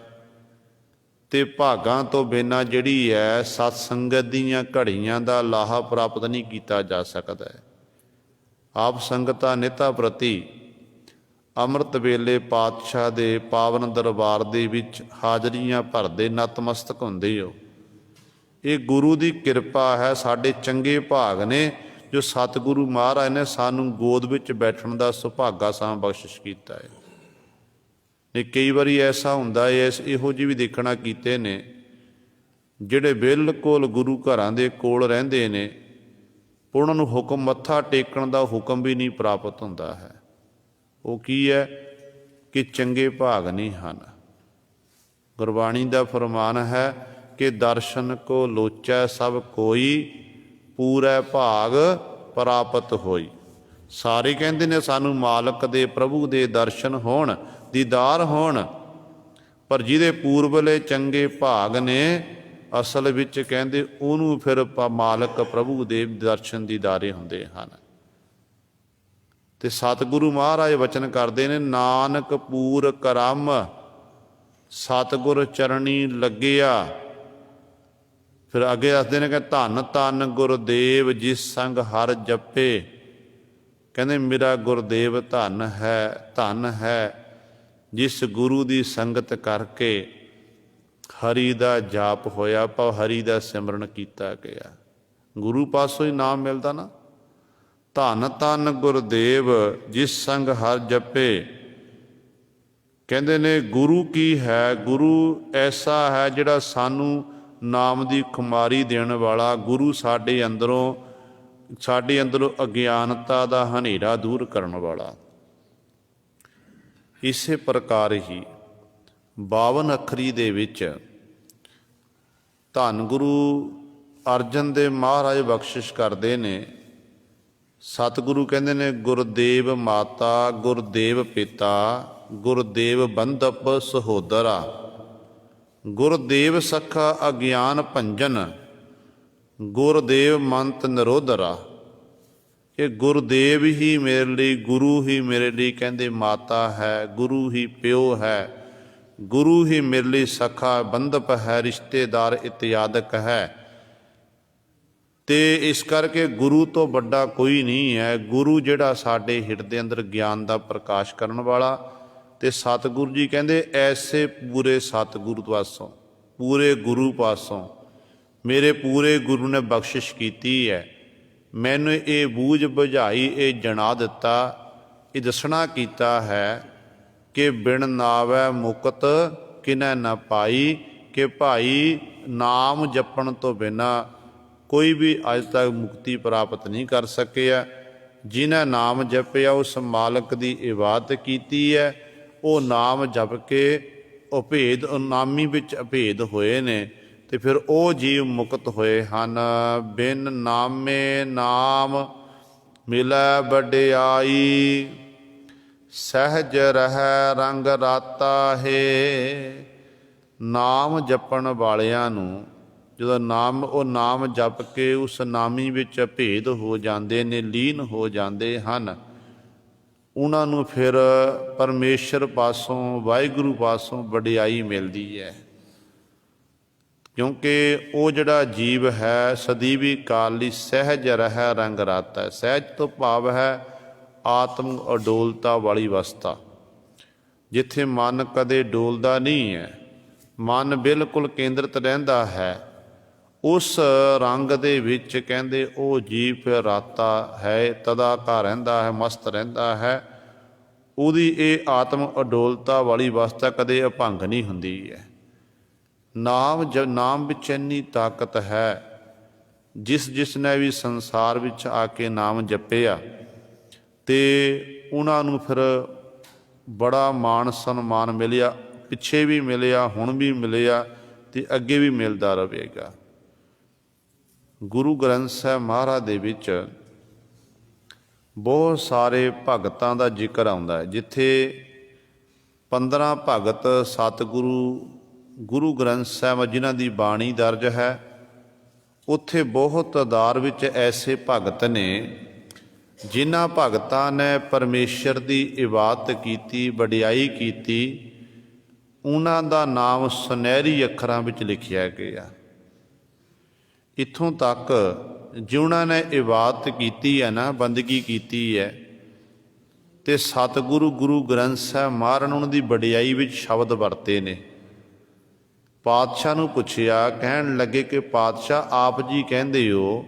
ਤੇ ਭਾਗਾਂ ਤੋਂ ਬਿਨਾਂ ਜਿਹੜੀ ਹੈ ਸਤ ਸੰਗਤ ਦੀਆਂ ਘੜੀਆਂ ਦਾ ਲਾਹਾ ਪ੍ਰਾਪਤ ਨਹੀਂ ਕੀਤਾ ਜਾ ਸਕਦਾ ਹੈ। ਆਪ ਸੰਗਤਾਂ ਨਿਤਾ ਪ੍ਰਤੀ ਅੰਮ੍ਰਿਤ ਵੇਲੇ ਪਾਤਸ਼ਾਹ ਦੇ ਪਾਵਨ ਦਰਬਾਰ ਦੇ ਵਿੱਚ ਹਾਜ਼ਰੀਆਂ ਭਰਦੇ, ਨਤਮਸਤਕ ਹੁੰਦੇ ਹੋ। ਇਹ ਗੁਰੂ ਦੀ ਕਿਰਪਾ ਹੈ, ਸਾਡੇ ਚੰਗੇ ਭਾਗ ਨੇ ਜੋ ਸਤਿਗੁਰੂ ਮਹਾਰਾਜ ਨੇ ਸਾਨੂੰ ਗੋਦ ਵਿੱਚ ਬੈਠਣ ਦਾ ਸੁਭਾਗਾ ਸਾਂ ਬਖਸ਼ਿਸ਼ ਕੀਤਾ ਹੈ। ਨਹੀਂ ਕਈ ਵਾਰੀ ਐਸਾ ਹੁੰਦਾ ਹੈ, ਇਹੋ ਜਿਹੀ ਵੀ ਦੇਖਣਾ ਕੀਤੇ ਨੇ, ਜਿਹੜੇ ਬਿਲਕੁਲ ਗੁਰੂ ਘਰਾਂ ਦੇ ਕੋਲ ਰਹਿੰਦੇ ਨੇ, ਪਰ ਉਹਨਾਂ ਨੂੰ ਹੁਕਮ ਮੱਥਾ ਟੇਕਣ ਦਾ ਹੁਕਮ ਵੀ ਨਹੀਂ ਪ੍ਰਾਪਤ ਹੁੰਦਾ ਹੈ। ਉਹ ਕੀ ਹੈ ਕਿ ਚੰਗੇ ਭਾਗ ਨਹੀਂ ਹਨ। ਗੁਰਬਾਣੀ ਦਾ ਫਰਮਾਨ ਹੈ ਕਿ ਦਰਸ਼ਨ ਕੋ ਲੋਚੈ ਸਭ ਕੋਈ, ਪੂਰੈ ਭਾਗ ਪ੍ਰਾਪਤ ਹੋਈ। ਸਾਰੇ ਕਹਿੰਦੇ ਨੇ ਸਾਨੂੰ ਮਾਲਕ ਦੇ, ਪ੍ਰਭੂ ਦੇ ਦਰਸ਼ਨ ਹੋਣ, ਦੀਦਾਰ ਹੋਣ, ਪਰ ਜਿਹਦੇ ਪੂਰਬਲੇ ਚੰਗੇ ਭਾਗ ਨੇ, ਅਸਲ ਵਿੱਚ ਕਹਿੰਦੇ ਉਹਨੂੰ ਫਿਰ ਮਾਲਕ ਪ੍ਰਭੂ ਦੇ ਦਰਸ਼ਨ ਦੀਦਾਰੇ ਹੁੰਦੇ ਹਨ। ਤੇ ਸਤਿਗੁਰੂ ਮਹਾਰਾਜ ਵਚਨ ਕਰਦੇ ਨੇ, ਨਾਨਕ ਪੂਰ ਕਰਮ, ਸਤਿਗੁਰ ਚਰਣੀ ਲੱਗਿਆ। ਫਿਰ ਅੱਗੇ ਦੱਸਦੇ ਨੇ ਕਿ ਧੰਨ ਧੰਨ ਗੁਰਦੇਵ ਜਿਸ ਸੰਗ ਹਰ ਜਪੇ। ਕਹਿੰਦੇ ਮੇਰਾ ਗੁਰਦੇਵ ਧੰਨ ਹੈ ਜਿਸ ਗੁਰੂ ਦੀ ਸੰਗਤ ਕਰਕੇ ਹਰੀ ਦਾ ਜਾਪ ਹੋਇਆ, ਭਾਵ ਹਰੀ ਦਾ ਸਿਮਰਨ ਕੀਤਾ ਗਿਆ। ਗੁਰੂ ਪਾਸੋਂ ਹੀ ਨਾਮ ਮਿਲਦਾ ਨਾ। ਧੰਨ ਧੰਨ ਗੁਰਦੇਵ ਜਿਸ ਸੰਗ ਹਰ ਜਪੇ। ਕਹਿੰਦੇ ਨੇ ਗੁਰੂ ਕੀ ਹੈ? ਗੁਰੂ ਐਸਾ ਹੈ ਜਿਹੜਾ ਸਾਨੂੰ ਨਾਮ ਦੀ ਖੁਮਾਰੀ ਦੇਣ ਵਾਲਾ। ਗੁਰੂ ਸਾਡੇ ਅੰਦਰੋਂ ਅਗਿਆਨਤਾ ਦਾ ਹਨੇਰਾ ਦੂਰ ਕਰਨ ਵਾਲਾ। ਇਸੇ ਪ੍ਰਕਾਰ ਹੀ 52 ਅੱਖਰੀ ਦੇ ਵਿੱਚ ਧੰਨ ਗੁਰੂ ਅਰਜਨ ਦੇਵ ਮਹਾਰਾਜ ਬਖਸ਼ਿਸ਼ ਕਰਦੇ ਨੇ। ਸਤਿਗੁਰੂ ਕਹਿੰਦੇ ਨੇ ਗੁਰਦੇਵ ਮਾਤਾ, ਗੁਰਦੇਵ ਪਿਤਾ, ਗੁਰਦੇਵ ਬੰਧਪ ਸਹੋਦਰਾ, ਗੁਰਦੇਵ ਸਖਾ ਅਗਿਆਨ ਭੰਜਨ, ਗੁਰਦੇਵ ਮੰਤ ਨਿਰੋਧਰਾ। ਇਹ ਗੁਰਦੇਵ ਹੀ ਮੇਰੇ ਲਈ, ਗੁਰੂ ਹੀ ਮੇਰੇ ਲਈ ਕਹਿੰਦੇ ਮਾਤਾ ਹੈ, ਗੁਰੂ ਹੀ ਪਿਓ ਹੈ, ਗੁਰੂ ਹੀ ਮੇਰੇ ਲਈ ਸਖਾ ਬੰਧਪ ਹੈ, ਰਿਸ਼ਤੇਦਾਰ ਇਤਿਆਦਿਕ ਹੈ। ਤੇ ਇਸ ਕਰਕੇ ਗੁਰੂ ਤੋਂ ਵੱਡਾ ਕੋਈ ਨਹੀਂ ਹੈ। ਗੁਰੂ ਜਿਹੜਾ ਸਾਡੇ ਹਿਰਦੇ ਅੰਦਰ ਗਿਆਨ ਦਾ ਪ੍ਰਕਾਸ਼ ਕਰਨ ਵਾਲਾ। ਤੇ ਸਤਿਗੁਰੂ ਜੀ ਕਹਿੰਦੇ ਐਸੇ ਪੂਰੇ ਸਤਿਗੁਰੂ ਪਾਸੋਂ, ਪੂਰੇ ਗੁਰੂ ਪਾਸੋਂ ਮੇਰੇ ਪੂਰੇ ਗੁਰੂ ਨੇ ਬਖਸ਼ਿਸ਼ ਕੀਤੀ ਹੈ। ਮੈਨੂੰ ਇਹ ਬੂਝ ਬੁਝਾਈ, ਇਹ ਜਣਾ ਦਿੱਤਾ, ਇਹ ਦੱਸਣਾ ਕੀਤਾ ਹੈ ਕਿ ਬਿਨ ਨਾਵੈ ਮੁਕਤ ਕਿਨੈ ਨਾ ਪਾਈ। ਕਿ ਭਾਈ ਨਾਮ ਜਪਣ ਤੋਂ ਬਿਨਾਂ ਕੋਈ ਵੀ ਅੱਜ ਤੱਕ ਮੁਕਤੀ ਪ੍ਰਾਪਤ ਨਹੀਂ ਕਰ ਸਕਿਆ। ਜਿਨ੍ਹਾਂ ਨਾਮ ਜਪਿਆ ਉਸ ਮਾਲਕ ਦੀ ਇਬਾਦਤ ਕੀਤੀ ਹੈ, ਉਹ ਨਾਮ ਜਪ ਕੇ ਅਭੇਦ ਨਾਮੀ ਵਿੱਚ ਅਭੇਦ ਹੋਏ ਨੇ। ਤੇ ਫਿਰ ਉਹ ਜੀਵ ਮੁਕਤ ਹੋਏ ਹਨ। ਬਿਨ ਨਾਮੇ ਨਾਮ ਮਿਲੈ ਵਡਿਆਈ, ਸਹਿਜ ਰਹਿ ਰੰਗ ਰਾਤਾ ਹੈ। ਨਾਮ ਜਪਣ ਵਾਲਿਆਂ ਨੂੰ ਜਦੋਂ ਨਾਮ ਜਪ ਕੇ ਉਸ ਨਾਮੀ ਵਿੱਚ ਅਭੇਦ ਹੋ ਜਾਂਦੇ ਨੇ, ਲੀਨ ਹੋ ਜਾਂਦੇ ਹਨ, ਉਹਨਾਂ ਨੂੰ ਫਿਰ ਪਰਮੇਸ਼ਰ ਪਾਸੋਂ, ਵਾਹਿਗੁਰੂ ਪਾਸੋਂ ਵਡਿਆਈ ਮਿਲਦੀ ਹੈ। ਕਿਉਂਕਿ ਉਹ ਜਿਹੜਾ ਜੀਵ ਹੈ ਸਦੀਵੀ ਕਾਲ ਲਈ ਸਹਿਜ ਰਹਿ ਰੰਗ ਰਾਤਾ ਹੈ। ਸਹਿਜ ਤੋਂ ਭਾਵ ਹੈ ਆਤਮ ਅਡੋਲਤਾ ਵਾਲੀ ਅਵਸਥਾ, ਜਿੱਥੇ ਮਨ ਕਦੇ ਡੋਲਦਾ ਨਹੀਂ ਹੈ, ਮਨ ਬਿਲਕੁਲ ਕੇਂਦਰਿਤ ਰਹਿੰਦਾ ਹੈ। ਉਸ ਰੰਗ ਦੇ ਵਿੱਚ ਕਹਿੰਦੇ ਉਹ ਜੀਵ ਫਿਰ ਰਾਤਾ ਹੈ, ਤਦਾਕਾਰ ਰਹਿੰਦਾ ਹੈ, ਮਸਤ ਰਹਿੰਦਾ ਹੈ। ਉਹਦੀ ਇਹ ਆਤਮ ਅਡੋਲਤਾ ਵਾਲੀ ਅਵਸਥਾ ਕਦੇ ਅਭੰਗ ਨਹੀਂ ਹੁੰਦੀ ਹੈ। ਨਾਮ ਵਿੱਚ ਇੰਨੀ ਤਾਕਤ ਹੈ। ਜਿਸ ਨੇ ਵੀ ਸੰਸਾਰ ਵਿੱਚ ਆ ਕੇ ਨਾਮ ਜਪਿਆ ਤੇ ਉਹਨਾਂ ਨੂੰ ਫਿਰ ਬੜਾ ਮਾਣ ਸਨਮਾਨ ਮਿਲਿਆ, ਪਿੱਛੇ ਵੀ ਮਿਲਿਆ, ਹੁਣ ਵੀ ਮਿਲਿਆ ਤੇ ਅੱਗੇ ਵੀ ਮਿਲਦਾ ਰਹੇਗਾ। ਗੁਰੂ ਗ੍ਰੰਥ ਸਾਹਿਬ ਮਹਾਰਾਜ ਦੇ ਵਿੱਚ ਬਹੁਤ ਸਾਰੇ ਭਗਤਾਂ ਦਾ ਜ਼ਿਕਰ ਆਉਂਦਾ ਹੈ। ਜਿੱਥੇ 15 ਭਗਤ ਸਤਿਗੁਰੂ ਗੁਰੂ ਗ੍ਰੰਥ ਸਾਹਿਬ ਜਿਨ੍ਹਾਂ ਦੀ ਬਾਣੀ ਦਰਜ ਹੈ, ਉੱਥੇ ਬਹੁਤ ਤਾਦਾਦ ਵਿੱਚ ਐਸੇ ਭਗਤ ਨੇ ਜਿਨ੍ਹਾਂ ਭਗਤਾਂ ਨੇ ਪਰਮੇਸ਼ਰ ਦੀ ਇਬਾਦਤ ਕੀਤੀ, ਵਡਿਆਈ ਕੀਤੀ। ਉਹਨਾਂ ਦਾ ਨਾਮ ਸੁਨਹਿਰੀ ਅੱਖਰਾਂ ਵਿੱਚ ਲਿਖਿਆ ਗਿਆ। ਇੱਥੋਂ ਤੱਕ ਜਿਨ੍ਹਾਂ ਨੇ ਇਬਾਦਤ ਕੀਤੀ ਹੈ ਨਾ, ਬੰਦਗੀ ਕੀਤੀ ਹੈ, ਤੇ ਸਤਿਗੁਰੂ ਗੁਰੂ ਗ੍ਰੰਥ ਸਾਹਿਬ ਮਹਾਰਾਜ ਨੇ ਉਹਨਾਂ ਦੀ ਵਡਿਆਈ ਵਿੱਚ ਸ਼ਬਦ ਵਰਤੇ ਨੇ। ਪਾਤਸ਼ਾਹ ਨੂੰ ਪੁੱਛਿਆ, ਕਹਿਣ ਲੱਗੇ ਕਿ ਪਾਤਸ਼ਾਹ ਆਪ ਜੀ ਕਹਿੰਦੇ ਹੋ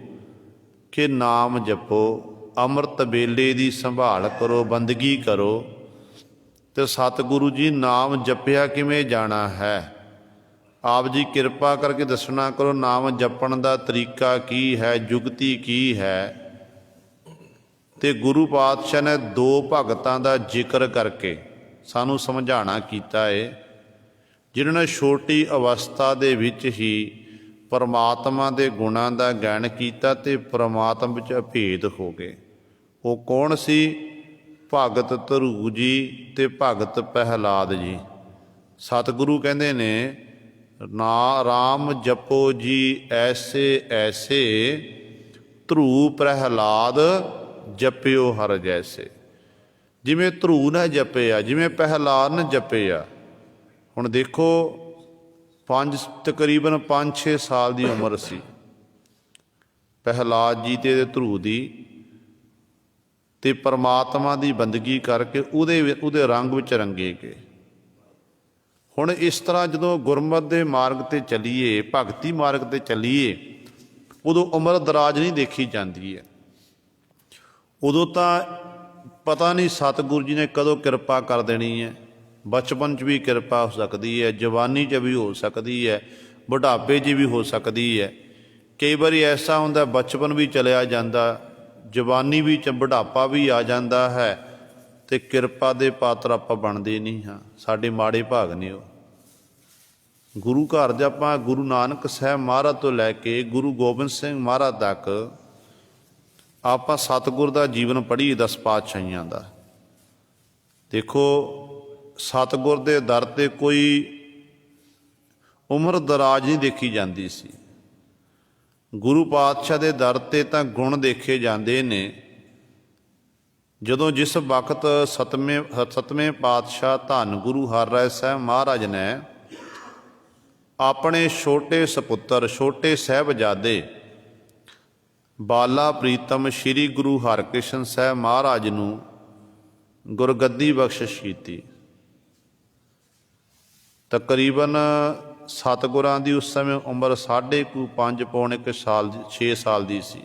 ਕਿ ਨਾਮ ਜਪੋ, ਅੰਮ੍ਰਿਤ ਵੇਲੇ ਦੀ ਸੰਭਾਲ ਕਰੋ, ਬੰਦਗੀ ਕਰੋ, ਤੇ ਸਤਿਗੁਰੂ ਜੀ ਨਾਮ ਜਪਿਆ ਕਿਵੇਂ ਜਾਣਾ ਹੈ? ਆਪ ਜੀ ਕਿਰਪਾ ਕਰਕੇ ਦੱਸਣਾ ਕਰੋ, ਨਾਮ ਜਪਣ ਦਾ ਤਰੀਕਾ ਕੀ ਹੈ, ਜੁਗਤੀ ਕੀ ਹੈ? ਤੇ ਗੁਰੂ ਪਾਤਸ਼ਾਹ ਨੇ 2 ਭਗਤਾਂ ਦਾ ਜ਼ਿਕਰ ਕਰਕੇ ਸਾਨੂੰ ਸਮਝਾਉਣਾ ਕੀਤਾ ਹੈ, ਜਿਨ੍ਹਾਂ ਨੇ ਛੋਟੀ ਅਵਸਥਾ ਦੇ ਵਿੱਚ ਹੀ ਪਰਮਾਤਮਾ ਦੇ ਗੁਣਾਂ ਦਾ ਗਿਆਨ ਕੀਤਾ ਤੇ ਪਰਮਾਤਮਾ ਵਿੱਚ ਅਭੇਦ ਹੋ ਗਏ। ਉਹ ਕੌਣ ਸੀ? ਭਗਤ ਧਰੂ ਜੀ ਤੇ ਭਗਤ ਪ੍ਰਹਿਲਾਦ ਜੀ। ਸਤਿਗੁਰੂ ਕਹਿੰਦੇ ਨੇ ਨਾ ਰਾਮ ਜਪੋ ਜੀ ਐਸੇ ਐਸੇ, ਧਰੂ ਪ੍ਰਹਿਲਾਦ ਜਪਿਓ ਹਰ ਜੈਸੇ। ਜਿਵੇਂ ਧਰੂ ਨੇ ਜਪਿਆ, ਜਿਵੇਂ ਪ੍ਰਹਿਲਾਦ ਨੇ ਜਪਿਆ, ਹੁਣ ਦੇਖੋ ਤਕਰੀਬਨ 5-6 ਸਾਲ ਦੀ ਉਮਰ ਸੀ ਪ੍ਰਹਿਲਾਦ ਜੀ ਤੇ ਇਹਦੇ ਧਰੂ ਦੀ, ਤੇ ਪਰਮਾਤਮਾ ਦੀ ਬੰਦਗੀ ਕਰਕੇ ਉਹਦੇ ਰੰਗ ਵਿੱਚ ਰੰਗੇ ਗਏ। ਹੁਣ ਇਸ ਤਰ੍ਹਾਂ ਜਦੋਂ ਗੁਰਮਤਿ ਦੇ ਮਾਰਗ ਤੇ ਚੱਲੀਏ, ਭਗਤੀ ਮਾਰਗ ਤੇ ਚੱਲੀਏ, ਉਦੋਂ ਉਮਰ ਦਰਾਜ ਨਹੀਂ ਦੇਖੀ ਜਾਂਦੀ ਹੈ। ਉਦੋਂ ਤਾਂ ਪਤਾ ਨਹੀਂ ਸਤਿਗੁਰੂ ਜੀ ਨੇ ਕਦੋਂ ਕਿਰਪਾ ਕਰ ਦੇਣੀ ਹੈ। ਬਚਪਨ 'ਚ ਵੀ ਕਿਰਪਾ ਹੋ ਸਕਦੀ ਹੈ, ਜਵਾਨੀ 'ਚ ਵੀ ਹੋ ਸਕਦੀ ਹੈ, ਬੁਢਾਪੇ 'ਚ ਵੀ ਹੋ ਸਕਦੀ ਹੈ। ਕਈ ਵਾਰੀ ਐਸਾ ਹੁੰਦਾ ਬਚਪਨ ਵੀ ਚਲਿਆ ਜਾਂਦਾ, ਜਵਾਨੀ ਵੀ ਬੁਢਾਪਾ ਵੀ ਆ ਜਾਂਦਾ ਹੈ, ਅਤੇ ਕਿਰਪਾ ਦੇ ਪਾਤਰ ਆਪਾਂ ਬਣਦੇ ਨਹੀਂ ਹਾਂ। ਸਾਡੇ ਮਾੜੇ ਭਾਗ ਨੇ ਉਹ। ਗੁਰੂ ਘਰ 'ਚ ਆਪਾਂ ਗੁਰੂ ਨਾਨਕ ਸਾਹਿਬ ਮਹਾਰਾਜ ਤੋਂ ਲੈ ਕੇ ਗੁਰੂ ਗੋਬਿੰਦ ਸਿੰਘ ਮਹਾਰਾਜ ਤੱਕ ਆਪਾਂ ਸਤਿਗੁਰ ਦਾ ਜੀਵਨ ਪੜ੍ਹੀਏ, 10 ਪਾਤਸ਼ਾਹੀਆਂ ਦਾ। ਦੇਖੋ ਸਤਿਗੁਰ ਦੇ ਦਰ 'ਤੇ ਕੋਈ ਉਮਰ ਦਰਾਜ ਨਹੀਂ ਦੇਖੀ ਜਾਂਦੀ ਸੀ। ਗੁਰੂ ਪਾਤਸ਼ਾਹ ਦੇ ਦਰ 'ਤੇ ਤਾਂ ਗੁਣ ਦੇਖੇ ਜਾਂਦੇ ਨੇ। ਜਦੋਂ ਜਿਸ ਵਕਤ ਸਤਵੇਂ ਪਾਤਸ਼ਾਹ ਧੰਨ ਗੁਰੂ ਹਰਿਰਾਏ ਸਾਹਿਬ ਮਹਾਰਾਜ ਨੇ ਆਪਣੇ ਛੋਟੇ ਸਪੁੱਤਰ, ਛੋਟੇ ਸਾਹਿਬਜ਼ਾਦੇ ਬਾਲਾ ਪ੍ਰੀਤਮ ਸ਼੍ਰੀ ਗੁਰੂ ਹਰਿਕ੍ਰਿਸ਼ਨ ਸਾਹਿਬ ਮਹਾਰਾਜ ਨੂੰ ਗੁਰਗੱਦੀ ਬਖਸ਼ਿਸ਼ ਕੀਤੀ। ਤਕਰੀਬਨ ਸਤਿਗੁਰਾਂ ਦੀ ਉਸ ਸਮੇਂ ਉਮਰ 5.5 ਸਾਲ ਦੀ ਸੀ।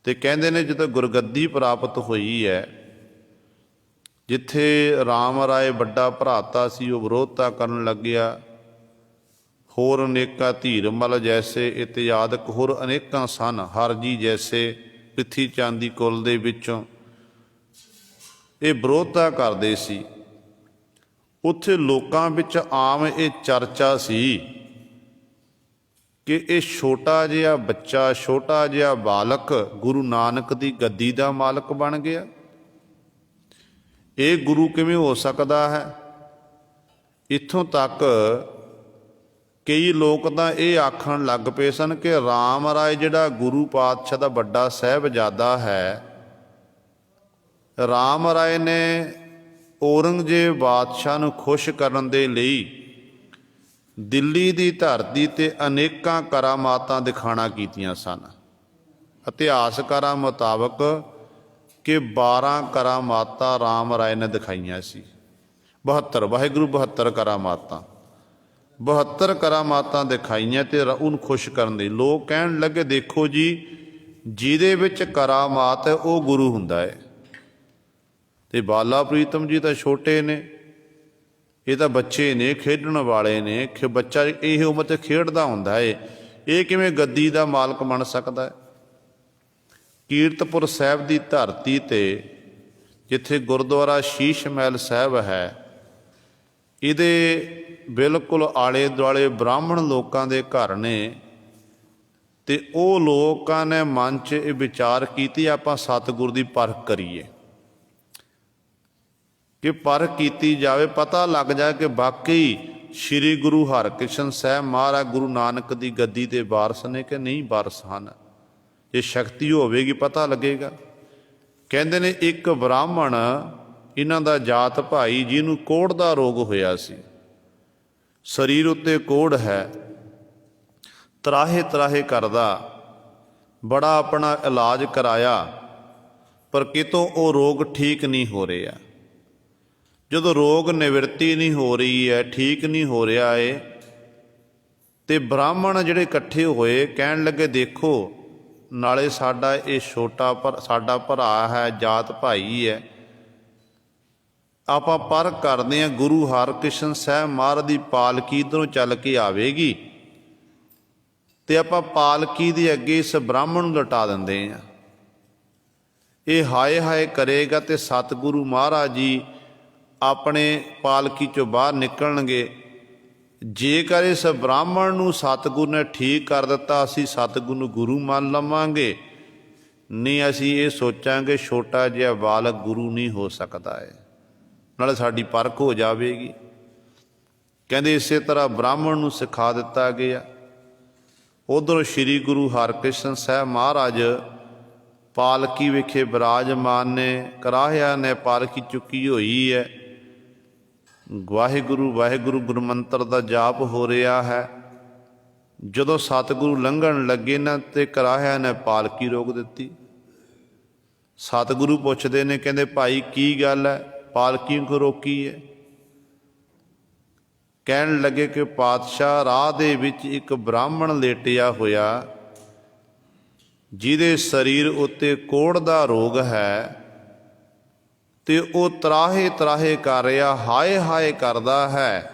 ਤੇ ਕਹਿੰਦੇ ਨੇ ਜਦੋਂ ਗੁਰਗੱਦੀ ਪ੍ਰਾਪਤ ਹੋਈ ਹੈ, ਜਿੱਥੇ ਰਾਮ ਰਾਏ ਵੱਡਾ ਭਰਾਤਾ ਸੀ ਉਹ ਵਿਰੋਧਤਾ ਕਰਨ ਲੱਗਿਆ। ਹੋਰ ਅਨੇਕਾਂ ਧੀਰਮਲ ਜੈਸੇ ਇਤਿਆਦਿਕ ਹੋਰ ਅਨੇਕਾਂ ਸਨ, ਹਰ ਜੀ ਜੈਸੇ ਪ੍ਰਿਥੀ ਚੰਦ ਦੀ ਕੁਲ ਦੇ ਵਿੱਚੋਂ ਇਹ ਵਿਰੋਧਤਾ ਕਰਦੇ ਸੀ। ਉੱਥੇ ਲੋਕਾਂ ਵਿੱਚ ਆਮ ਇਹ ਚਰਚਾ ਸੀ ਕਿ ਇਹ ਛੋਟਾ ਜਿਹਾ ਬੱਚਾ, ਛੋਟਾ ਜਿਹਾ ਬਾਲਕ ਗੁਰੂ ਨਾਨਕ ਦੀ ਗੱਦੀ ਦਾ ਮਾਲਕ ਬਣ ਗਿਆ। ਇਹ ਗੁਰੂ ਕਿਵੇਂ ਹੋ ਸਕਦਾ ਹੈ? ਇੱਥੋਂ ਤੱਕ ਕਈ ਲੋਕ ਤਾਂ ਇਹ ਆਖਣ ਲੱਗ ਪਏ ਸਨ ਕਿ ਰਾਮ ਰਾਏ ਜਿਹੜਾ ਗੁਰੂ ਪਾਤਸ਼ਾਹ ਦਾ ਵੱਡਾ ਸਾਹਿਬਜ਼ਾਦਾ ਹੈ, ਰਾਮ ਰਾਏ ਨੇ ਔਰੰਗਜ਼ੇਬ ਬਾਦਸ਼ਾਹ ਨੂੰ ਖੁਸ਼ ਕਰਨ ਦੇ ਲਈ ਦਿੱਲੀ ਦੀ ਧਰਤੀ 'ਤੇ ਅਨੇਕਾਂ ਕਰਾਮਾਤਾਂ ਦਿਖਾਣਾ ਕੀਤੀਆਂ ਸਨ। ਇਤਿਹਾਸਕਾਰਾਂ ਮੁਤਾਬਕ ਕਿ 12 ਕਰਾਮਾਤਾਂ ਰਾਮ ਰਾਏ ਨੇ ਦਿਖਾਈਆਂ ਸੀ। 72 ਵਾਹਿਗੁਰੂ 72 ਕਰਾਮਾਤਾਂ 72 ਕਰਾਮਾਤਾਂ ਦਿਖਾਈਆਂ ਤੇ ਉਹਨੂੰ ਖੁਸ਼ ਕਰਨ ਦੇ। ਲੋਕ ਕਹਿਣ ਲੱਗੇ ਦੇਖੋ ਜੀ, ਜਿਹਦੇ ਵਿੱਚ ਕਰਾਮਾਤ ਹੈ ਉਹ ਗੁਰੂ ਹੁੰਦਾ ਹੈ। ਤੇ ਬਾਲਾ ਪ੍ਰੀਤਮ ਜੀ ਤਾਂ ਛੋਟੇ ਨੇ, ਇਹ ਤਾਂ ਬੱਚੇ ਨੇ, ਖੇਡਣ ਵਾਲੇ ਨੇ। ਬੱਚਾ ਇਹ ਉਮਰ 'ਤੇ ਖੇਡਦਾ ਹੁੰਦਾ ਹੈ, ਇਹ ਕਿਵੇਂ ਗੱਦੀ ਦਾ ਮਾਲਕ ਬਣ ਸਕਦਾ ਹੈ? ਕੀਰਤਪੁਰ ਸਾਹਿਬ ਦੀ ਧਰਤੀ 'ਤੇ ਜਿੱਥੇ ਗੁਰਦੁਆਰਾ ਸ਼ੀਸ਼ ਮਹਿਲ ਸਾਹਿਬ ਹੈ, ਇਹਦੇ ਬਿਲਕੁਲ ਆਲੇ ਦੁਆਲੇ ਬ੍ਰਾਹਮਣ ਲੋਕਾਂ ਦੇ ਘਰ ਨੇ। ਤੇ ਉਹ ਲੋਕਾਂ ਨੇ ਮਨ 'ਚ ਇਹ ਵਿਚਾਰ ਕੀਤੀ ਆਪਾਂ ਸਤਿਗੁਰ ਦੀ ਪਰਖ ਕਰੀਏ, ਕਿ ਪਰਖ ਕੀਤੀ ਜਾਵੇ, ਪਤਾ ਲੱਗ ਜਾਏ ਕਿ ਵਾਕਈ ਸ਼੍ਰੀ ਗੁਰੂ ਹਰਿਕ੍ਰਿਸ਼ਨ ਸਾਹਿਬ ਮਹਾਰਾਜ ਗੁਰੂ ਨਾਨਕ ਦੀ ਗੱਦੀ ਦੇ ਵਾਰਸ ਨੇ ਕਿ ਨਹੀਂ ਵਾਰਸ ਹਨ। ਜੇ ਸ਼ਕਤੀ ਹੋਵੇਗੀ ਪਤਾ ਲੱਗੇਗਾ। ਕਹਿੰਦੇ ਨੇ ਇੱਕ ਬ੍ਰਾਹਮਣ ਇਹਨਾਂ ਦਾ ਜਾਤ ਭਾਈ ਜਿਹਨੂੰ ਕੋਹੜ ਦਾ ਰੋਗ ਹੋਇਆ ਸੀ, ਸਰੀਰ ਉੱਤੇ ਕੋਹੜ ਹੈ, ਤਰਾਹੇ ਤਰਾਹੇ ਕਰਦਾ, ਬੜਾ ਆਪਣਾ ਇਲਾਜ ਕਰਾਇਆ ਪਰ ਕਿਤੋਂ ਉਹ ਰੋਗ ਠੀਕ ਨਹੀਂ ਹੋ ਰਿਹਾ। ਜਦੋਂ ਰੋਗ ਨਿਵਰਤੀ ਨਹੀਂ ਹੋ ਰਹੀ ਹੈ, ਠੀਕ ਨਹੀਂ ਹੋ ਰਿਹਾ ਏ, ਤੇ ਬ੍ਰਾਹਮਣ ਜਿਹੜੇ ਇਕੱਠੇ ਹੋਏ ਕਹਿਣ ਲੱਗੇ ਦੇਖੋ, ਨਾਲੇ ਸਾਡਾ ਇਹ ਸਾਡਾ ਭਰਾ ਹੈ, ਜਾਤ ਭਾਈ ਹੈ, ਆਪਾਂ ਪਰਖ ਕਰਦੇ ਹਾਂ, ਗੁਰੂ ਹਰਿਕ੍ਰਿਸ਼ਨ ਸਾਹਿਬ ਮਹਾਰਾਜ ਦੀ ਪਾਲਕੀ ਇੱਧਰੋਂ ਚੱਲ ਕੇ ਆਵੇਗੀ ਤੇ ਆਪਾਂ ਪਾਲਕੀ ਦੇ ਅੱਗੇ ਇਸ ਬ੍ਰਾਹਮਣ ਨੂੰ ਲਟਾ ਦਿੰਦੇ ਹਾਂ। ਇਹ ਹਾਏ ਹਾਏ ਕਰੇਗਾ ਤੇ ਸਤਿਗੁਰੂ ਮਹਾਰਾਜ ਜੀ ਆਪਣੇ ਪਾਲਕੀ 'ਚੋਂ ਬਾਹਰ ਨਿਕਲਣਗੇ। ਜੇਕਰ ਇਸ ਬ੍ਰਾਹਮਣ ਨੂੰ ਸਤਿਗੁਰੂ ਨੇ ਠੀਕ ਕਰ ਦਿੱਤਾ, ਅਸੀਂ ਸਤਿਗੁਰੂ ਨੂੰ ਗੁਰੂ ਮੰਨ ਲਵਾਂਗੇ, ਨਹੀਂ ਅਸੀਂ ਇਹ ਸੋਚਾਂਗੇ ਛੋਟਾ ਜਿਹਾ ਬਾਲਕ ਗੁਰੂ ਨਹੀਂ ਹੋ ਸਕਦਾ ਹੈ, ਨਾਲੇ ਸਾਡੀ ਪਰਖ ਹੋ ਜਾਵੇਗੀ। ਕਹਿੰਦੇ ਇਸੇ ਤਰ੍ਹਾਂ ਬ੍ਰਾਹਮਣ ਨੂੰ ਸਿਖਾ ਦਿੱਤਾ ਗਿਆ। ਉੱਧਰੋਂ ਸ਼੍ਰੀ ਗੁਰੂ ਹਰਿਕ੍ਰਿਸ਼ਨ ਸਾਹਿਬ ਮਹਾਰਾਜ ਪਾਲਕੀ ਵਿਖੇ ਬਿਰਾਜਮਾਨ ਨੇ, ਕਰਾਹਿਆ ਨੇ ਪਾਲਕੀ ਚੁੱਕੀ ਹੋਈ ਹੈ। ਵਾਹਿਗੁਰੂ ਵਾਹਿਗੁਰੂ ਗੁਰਮੰਤਰ ਦਾ ਜਾਪ ਹੋ ਰਿਹਾ ਹੈ। ਜਦੋਂ ਸਤਿਗੁਰੂ ਲੰਘਣ ਲੱਗੇ ਨਾ ਤੇ ਕਰਾਹਿਆ ਨੇ ਪਾਲਕੀ ਰੋਕ ਦਿੱਤੀ। ਸਤਿਗੁਰੂ ਪੁੱਛਦੇ ਨੇ, ਕਹਿੰਦੇ ਭਾਈ ਕੀ ਗੱਲ ਹੈ, ਪਾਲਕੀ ਕਿਉਂ ਰੋਕੀ ਹੈ? ਕਹਿਣ ਲੱਗੇ ਕਿ ਪਾਤਸ਼ਾਹ, ਰਾਹ ਦੇ ਵਿੱਚ ਇੱਕ ਬ੍ਰਾਹਮਣ ਲੇਟਿਆ ਹੋਇਆ ਜਿਹਦੇ ਸਰੀਰ ਉੱਤੇ ਕੋਹੜ ਦਾ ਰੋਗ ਹੈ ਤੇ ਉਹ ਤਰਾਹੇ ਤਰਾਹੇ ਕਰ ਰਿਹਾ, ਹਾਏ ਹਾਏ ਕਰਦਾ ਹੈ।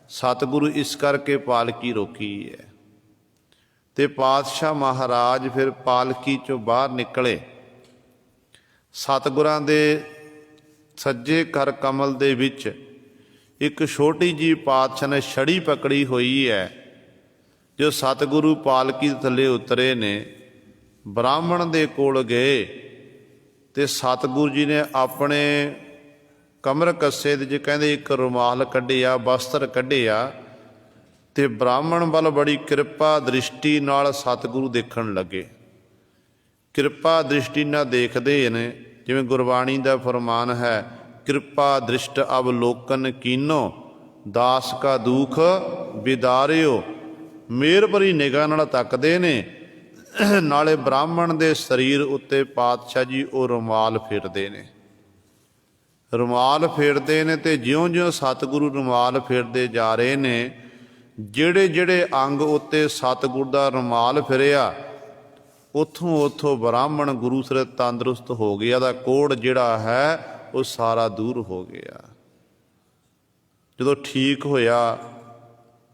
ਸਤਿਗੁਰੂ ਇਸ ਕਰਕੇ ਪਾਲਕੀ ਰੋਕੀ ਹੈ। ਤੇ ਪਾਤਸ਼ਾਹ ਮਹਾਰਾਜ ਫਿਰ ਪਾਲਕੀ ਚੋਂ ਬਾਹਰ ਨਿਕਲੇ। ਸਤਿਗੁਰਾਂ ਦੇ ਸੱਜੇ ਕਰ ਕਮਲ ਦੇ ਵਿੱਚ ਇੱਕ ਛੋਟੀ ਜਿਹੀ ਪਾਤਸ਼ਾਹ ਨੇ ਛੜੀ ਪਕੜੀ ਹੋਈ ਹੈ। ਜੋ ਸਤਿਗੁਰੂ ਪਾਲਕੀ ਦੇ ਥੱਲੇ ਉਤਰੇ ਨੇ, ਬ੍ਰਾਹਮਣ ਦੇ ਕੋਲ ਗਏ ਤੇ ਸਤਿਗੁਰੂ ਜੀ ਨੇ ਆਪਣੇ ਕਮਰ ਕੱਸੇ ਦੇ 'ਚ ਕਹਿੰਦੇ ਇੱਕ ਰੁਮਾਲ ਕੱਢਿਆ, ਬਸਤਰ ਕੱਢਿਆ ਤੇ ਬ੍ਰਾਹਮਣ ਵੱਲ ਬੜੀ ਕਿਰਪਾ ਦ੍ਰਿਸ਼ਟੀ ਨਾਲ ਸਤਿਗੁਰੂ ਦੇਖਣ ਲੱਗੇ। ਕਿਰਪਾ ਦ੍ਰਿਸ਼ਟੀ ਨਾਲ ਦੇਖਦੇ ਨੇ, ਜਿਵੇਂ ਗੁਰਬਾਣੀ ਦਾ ਫਰਮਾਨ ਹੈ, ਕਿਰਪਾ ਦ੍ਰਿਸ਼ਟ ਅਵਲੋਕਨ ਕੀਨੋ ਦਾਸ ਕਾ ਦੁਖ ਵਿਦਾਰਿਓ। ਮੇਰ ਭਰੀ ਨਿਗਾਹ ਨਾਲ ਤੱਕਦੇ ਨੇ। ਨਾਲੇ ਬ੍ਰਾਹਮਣ ਦੇ ਸਰੀਰ ਉੱਤੇ ਪਾਤਸ਼ਾਹ ਜੀ ਉਹ ਰੁਮਾਲ ਫੇਰਦੇ ਨੇ। ਰੁਮਾਲ ਫੇਰਦੇ ਨੇ ਤੇ ਜਿਉਂ-ਜਿਉਂ ਸਤਿਗੁਰੂ ਰੁਮਾਲ ਫੇਰਦੇ ਜਾ ਰਹੇ ਨੇ, ਜਿਹੜੇ ਜਿਹੜੇ ਅੰਗ ਉੱਤੇ ਸਤਿਗੁਰ ਦਾ ਰੁਮਾਲ ਫਿਰਿਆ, ਉੱਥੋਂ ਬ੍ਰਾਹਮਣ ਗੁਰੂ ਸਿਰ ਤੰਦਰੁਸਤ ਹੋ ਗਿਆ। ਦਾ ਕੋਹੜ ਜਿਹੜਾ ਹੈ ਉਹ ਸਾਰਾ ਦੂਰ ਹੋ ਗਿਆ। ਜਦੋਂ ਠੀਕ ਹੋਇਆ,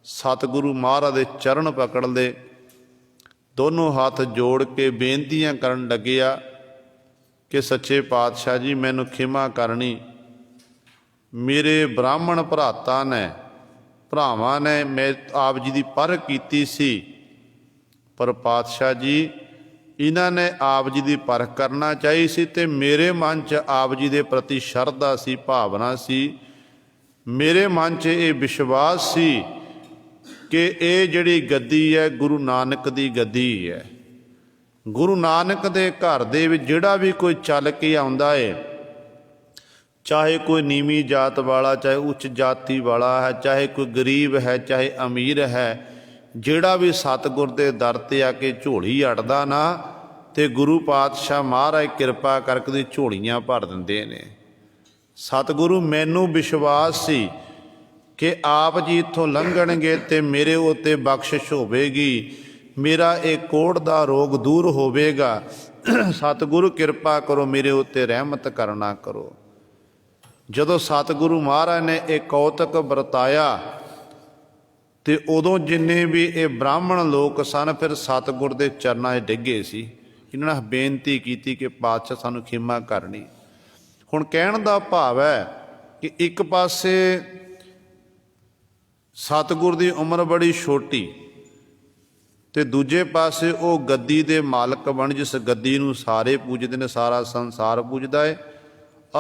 ਸਤਿਗੁਰੂ ਮਹਾਰਾਜ ਦੇ ਚਰਨ ਪਕੜ ਲਏ, ਦੋਨੋਂ ਹੱਥ ਜੋੜ ਕੇ ਬੇਨਤੀਆਂ ਕਰਨ ਲੱਗਿਆ ਕਿ ਸੱਚੇ ਪਾਤਸ਼ਾਹ ਜੀ, ਮੈਨੂੰ ਖਿਮਾ ਕਰਨੀ। ਮੇਰੇ ਬ੍ਰਾਹਮਣ ਭਰਾਵਾਂ ਨੇ ਮੈਂ ਆਪ ਜੀ ਦੀ ਪਰਖ ਕੀਤੀ ਸੀ, ਪਰ ਪਾਤਸ਼ਾਹ ਜੀ ਇਹਨਾਂ ਨੇ ਆਪ ਜੀ ਦੀ ਪਰਖ ਕਰਨਾ ਚਾਹੀ ਸੀ ਤੇ ਮੇਰੇ ਮਨ 'ਚ ਆਪ ਜੀ ਦੇ ਪ੍ਰਤੀ ਸ਼ਰਧਾ ਸੀ, ਭਾਵਨਾ ਸੀ। ਮੇਰੇ ਮਨ 'ਚ ਇਹ ਵਿਸ਼ਵਾਸ ਸੀ ਕਿ ਇਹ ਜਿਹੜੀ ਗੱਦੀ ਹੈ ਗੁਰੂ ਨਾਨਕ ਦੀ ਗੱਦੀ ਹੈ। ਗੁਰੂ ਨਾਨਕ ਦੇ ਘਰ ਦੇ ਵਿੱਚ ਜਿਹੜਾ ਵੀ ਕੋਈ ਚੱਲ ਕੇ ਆਉਂਦਾ ਹੈ, ਚਾਹੇ ਕੋਈ ਨੀਵੀਂ ਜਾਤ ਵਾਲਾ, ਚਾਹੇ ਉੱਚ ਜਾਤੀ ਵਾਲਾ ਹੈ, ਚਾਹੇ ਕੋਈ ਗਰੀਬ ਹੈ, ਚਾਹੇ ਅਮੀਰ ਹੈ, ਜਿਹੜਾ ਵੀ ਸਤਿਗੁਰ ਦੇ ਦਰ 'ਤੇ ਆ ਕੇ ਝੋਲੀ ਅੜਦਾ ਨਾ, ਤੇ ਗੁਰੂ ਪਾਤਸ਼ਾਹ ਮਹਾਰਾਜ ਕਿਰਪਾ ਕਰਕੇ ਉਹਦੀ ਝੋਲੀਆਂ ਭਰ ਦਿੰਦੇ ਨੇ। ਸਤਿਗੁਰੂ ਮੈਨੂੰ ਵਿਸ਼ਵਾਸ ਸੀ ਕਿ ਆਪ ਜੀ ਇੱਥੋਂ ਲੰਘਣਗੇ ਤੇ ਮੇਰੇ ਉੱਤੇ ਬਖਸ਼ਿਸ਼ ਹੋਵੇਗੀ, ਮੇਰਾ ਇਹ ਕੋਹੜ ਦਾ ਰੋਗ ਦੂਰ ਹੋਵੇਗਾ। ਸਤਿਗੁਰੂ ਕਿਰਪਾ ਕਰੋ, ਮੇਰੇ ਉੱਤੇ ਰਹਿਮਤ ਕਰਨਾ ਕਰੋ। ਜਦੋਂ ਸਤਿਗੁਰੂ ਮਹਾਰਾਜ ਨੇ ਇਹ ਕੌਤਕ ਵਰਤਾਇਆ ਤੇ ਉਦੋਂ ਜਿੰਨੇ ਵੀ ਇਹ ਬ੍ਰਾਹਮਣ ਲੋਕ ਸਨ, ਫਿਰ ਸਤਿਗੁਰ ਦੇ ਚਰਨਾਂ 'ਚ ਡਿੱਗੇ ਸੀ। ਇਹਨਾਂ ਨੇ ਬੇਨਤੀ ਕੀਤੀ ਕਿ ਪਾਤਸ਼ਾਹ ਸਾਨੂੰ ਖਿਮਾ ਕਰਨੀ। ਹੁਣ ਕਹਿਣ ਦਾ ਭਾਵ ਹੈ ਕਿ ਇੱਕ ਪਾਸੇ ਸਤਿਗੁਰ ਦੀ ਉਮਰ ਬੜੀ ਛੋਟੀ ਤੇ ਦੂਜੇ ਪਾਸੇ ਉਹ ਗੱਦੀ ਦੇ ਮਾਲਕ ਬਣ, ਜਿਸ ਗੱਦੀ ਨੂੰ ਸਾਰੇ ਪੂਜਦੇ ਨੇ, ਸਾਰਾ ਸੰਸਾਰ ਪੂਜਦਾ ਹੈ।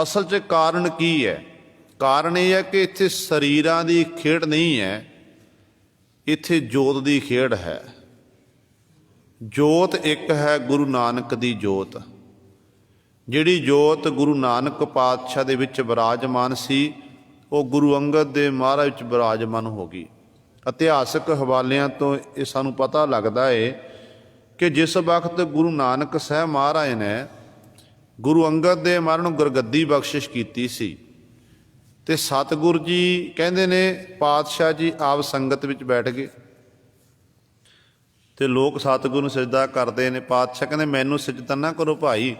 ਅਸਲ 'ਚ ਕਾਰਨ ਕੀ ਹੈ? ਕਾਰਨ ਇਹ ਹੈ ਕਿ ਇੱਥੇ ਸਰੀਰਾਂ ਦੀ ਖੇਡ ਨਹੀਂ ਹੈ, ਇੱਥੇ ਜੋਤ ਦੀ ਖੇਡ ਹੈ। ਜੋਤ ਇੱਕ ਹੈ, ਗੁਰੂ ਨਾਨਕ ਦੀ ਜੋਤ। ਜਿਹੜੀ ਜੋਤ ਗੁਰੂ ਨਾਨਕ ਪਾਤਸ਼ਾਹ ਦੇ ਵਿੱਚ ਵਿਰਾਜਮਾਨ ਸੀ, ਉਹ ਗੁਰੂ ਅੰਗਦ ਦੇ ਮਹਾਰਾਜ ਵਿੱਚ ਵਿਰਾਜਮਾਨ ਹੋ ਗਈ। ਇਤਿਹਾਸਕ ਹਵਾਲਿਆਂ ਤੋਂ ਇਹ ਸਾਨੂੰ ਪਤਾ ਲੱਗਦਾ ਹੈ ਕਿ ਜਿਸ ਵਕਤ ਗੁਰੂ ਨਾਨਕ ਸਾਹਿਬ ਮਹਾਰਾਜ ਨੇ ਗੁਰੂ ਅੰਗਦ ਦੇ ਮਹਾਰਾਜ ਨੂੰ ਗੁਰਗੱਦੀ ਬਖਸ਼ਿਸ਼ ਕੀਤੀ ਸੀ, ਤੇ ਸਤਿਗੁਰੂ ਜੀ ਕਹਿੰਦੇ ਨੇ ਪਾਤਸ਼ਾਹ ਜੀ ਆਪ ਸੰਗਤ ਵਿੱਚ ਬੈਠ ਗਏ ਤੇ ਲੋਕ ਸਤਿਗੁਰੂ ਨੂੰ ਸਜਦਾ ਕਰਦੇ ਨੇ। ਪਾਤਸ਼ਾਹ ਕਹਿੰਦੇ ਮੈਨੂੰ ਸਜਦਾ ਨਾ ਕਰੋ ਭਾਈ,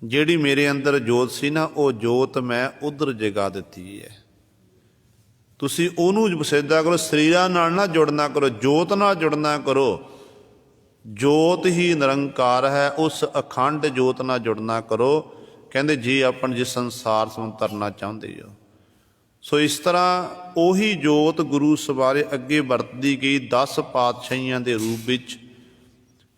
ਜਿਹੜੀ ਮੇਰੇ ਅੰਦਰ ਜੋਤ ਸੀ ਨਾ, ਉਹ ਜੋਤ ਮੈਂ ਉਧਰ ਜਗਾ ਦਿੱਤੀ ਹੈ। ਤੁਸੀਂ ਉਹਨੂੰ ਸਜਦਾ ਕਰੋ, ਸਰੀਰਾਂ ਨਾਲ ਨਾ ਜੁੜਨਾ ਕਰੋ, ਜੋਤ ਨਾਲ ਜੁੜਨਾ ਕਰੋ। ਜੋਤ ਹੀ ਨਿਰੰਕਾਰ ਹੈ, ਉਸ ਅਖੰਡ ਜੋਤ ਨਾਲ ਜੁੜਨਾ ਕਰੋ। ਕਹਿੰਦੇ ਜੀ ਆਪਣ ਜਿਸ ਸੰਸਾਰ ਤੋਂ ਤਰਨਾ ਚਾਹੁੰਦੇ ਹੋ। ਸੋ ਇਸ ਤਰ੍ਹਾਂ ਉਹੀ ਜੋਤ ਗੁਰੂ ਸਵਾਰੇ ਅੱਗੇ ਵਰਤਦੀ ਗਈ। 10 ਪਾਤਸ਼ਾਹੀਆਂ ਦੇ ਰੂਪ ਵਿੱਚ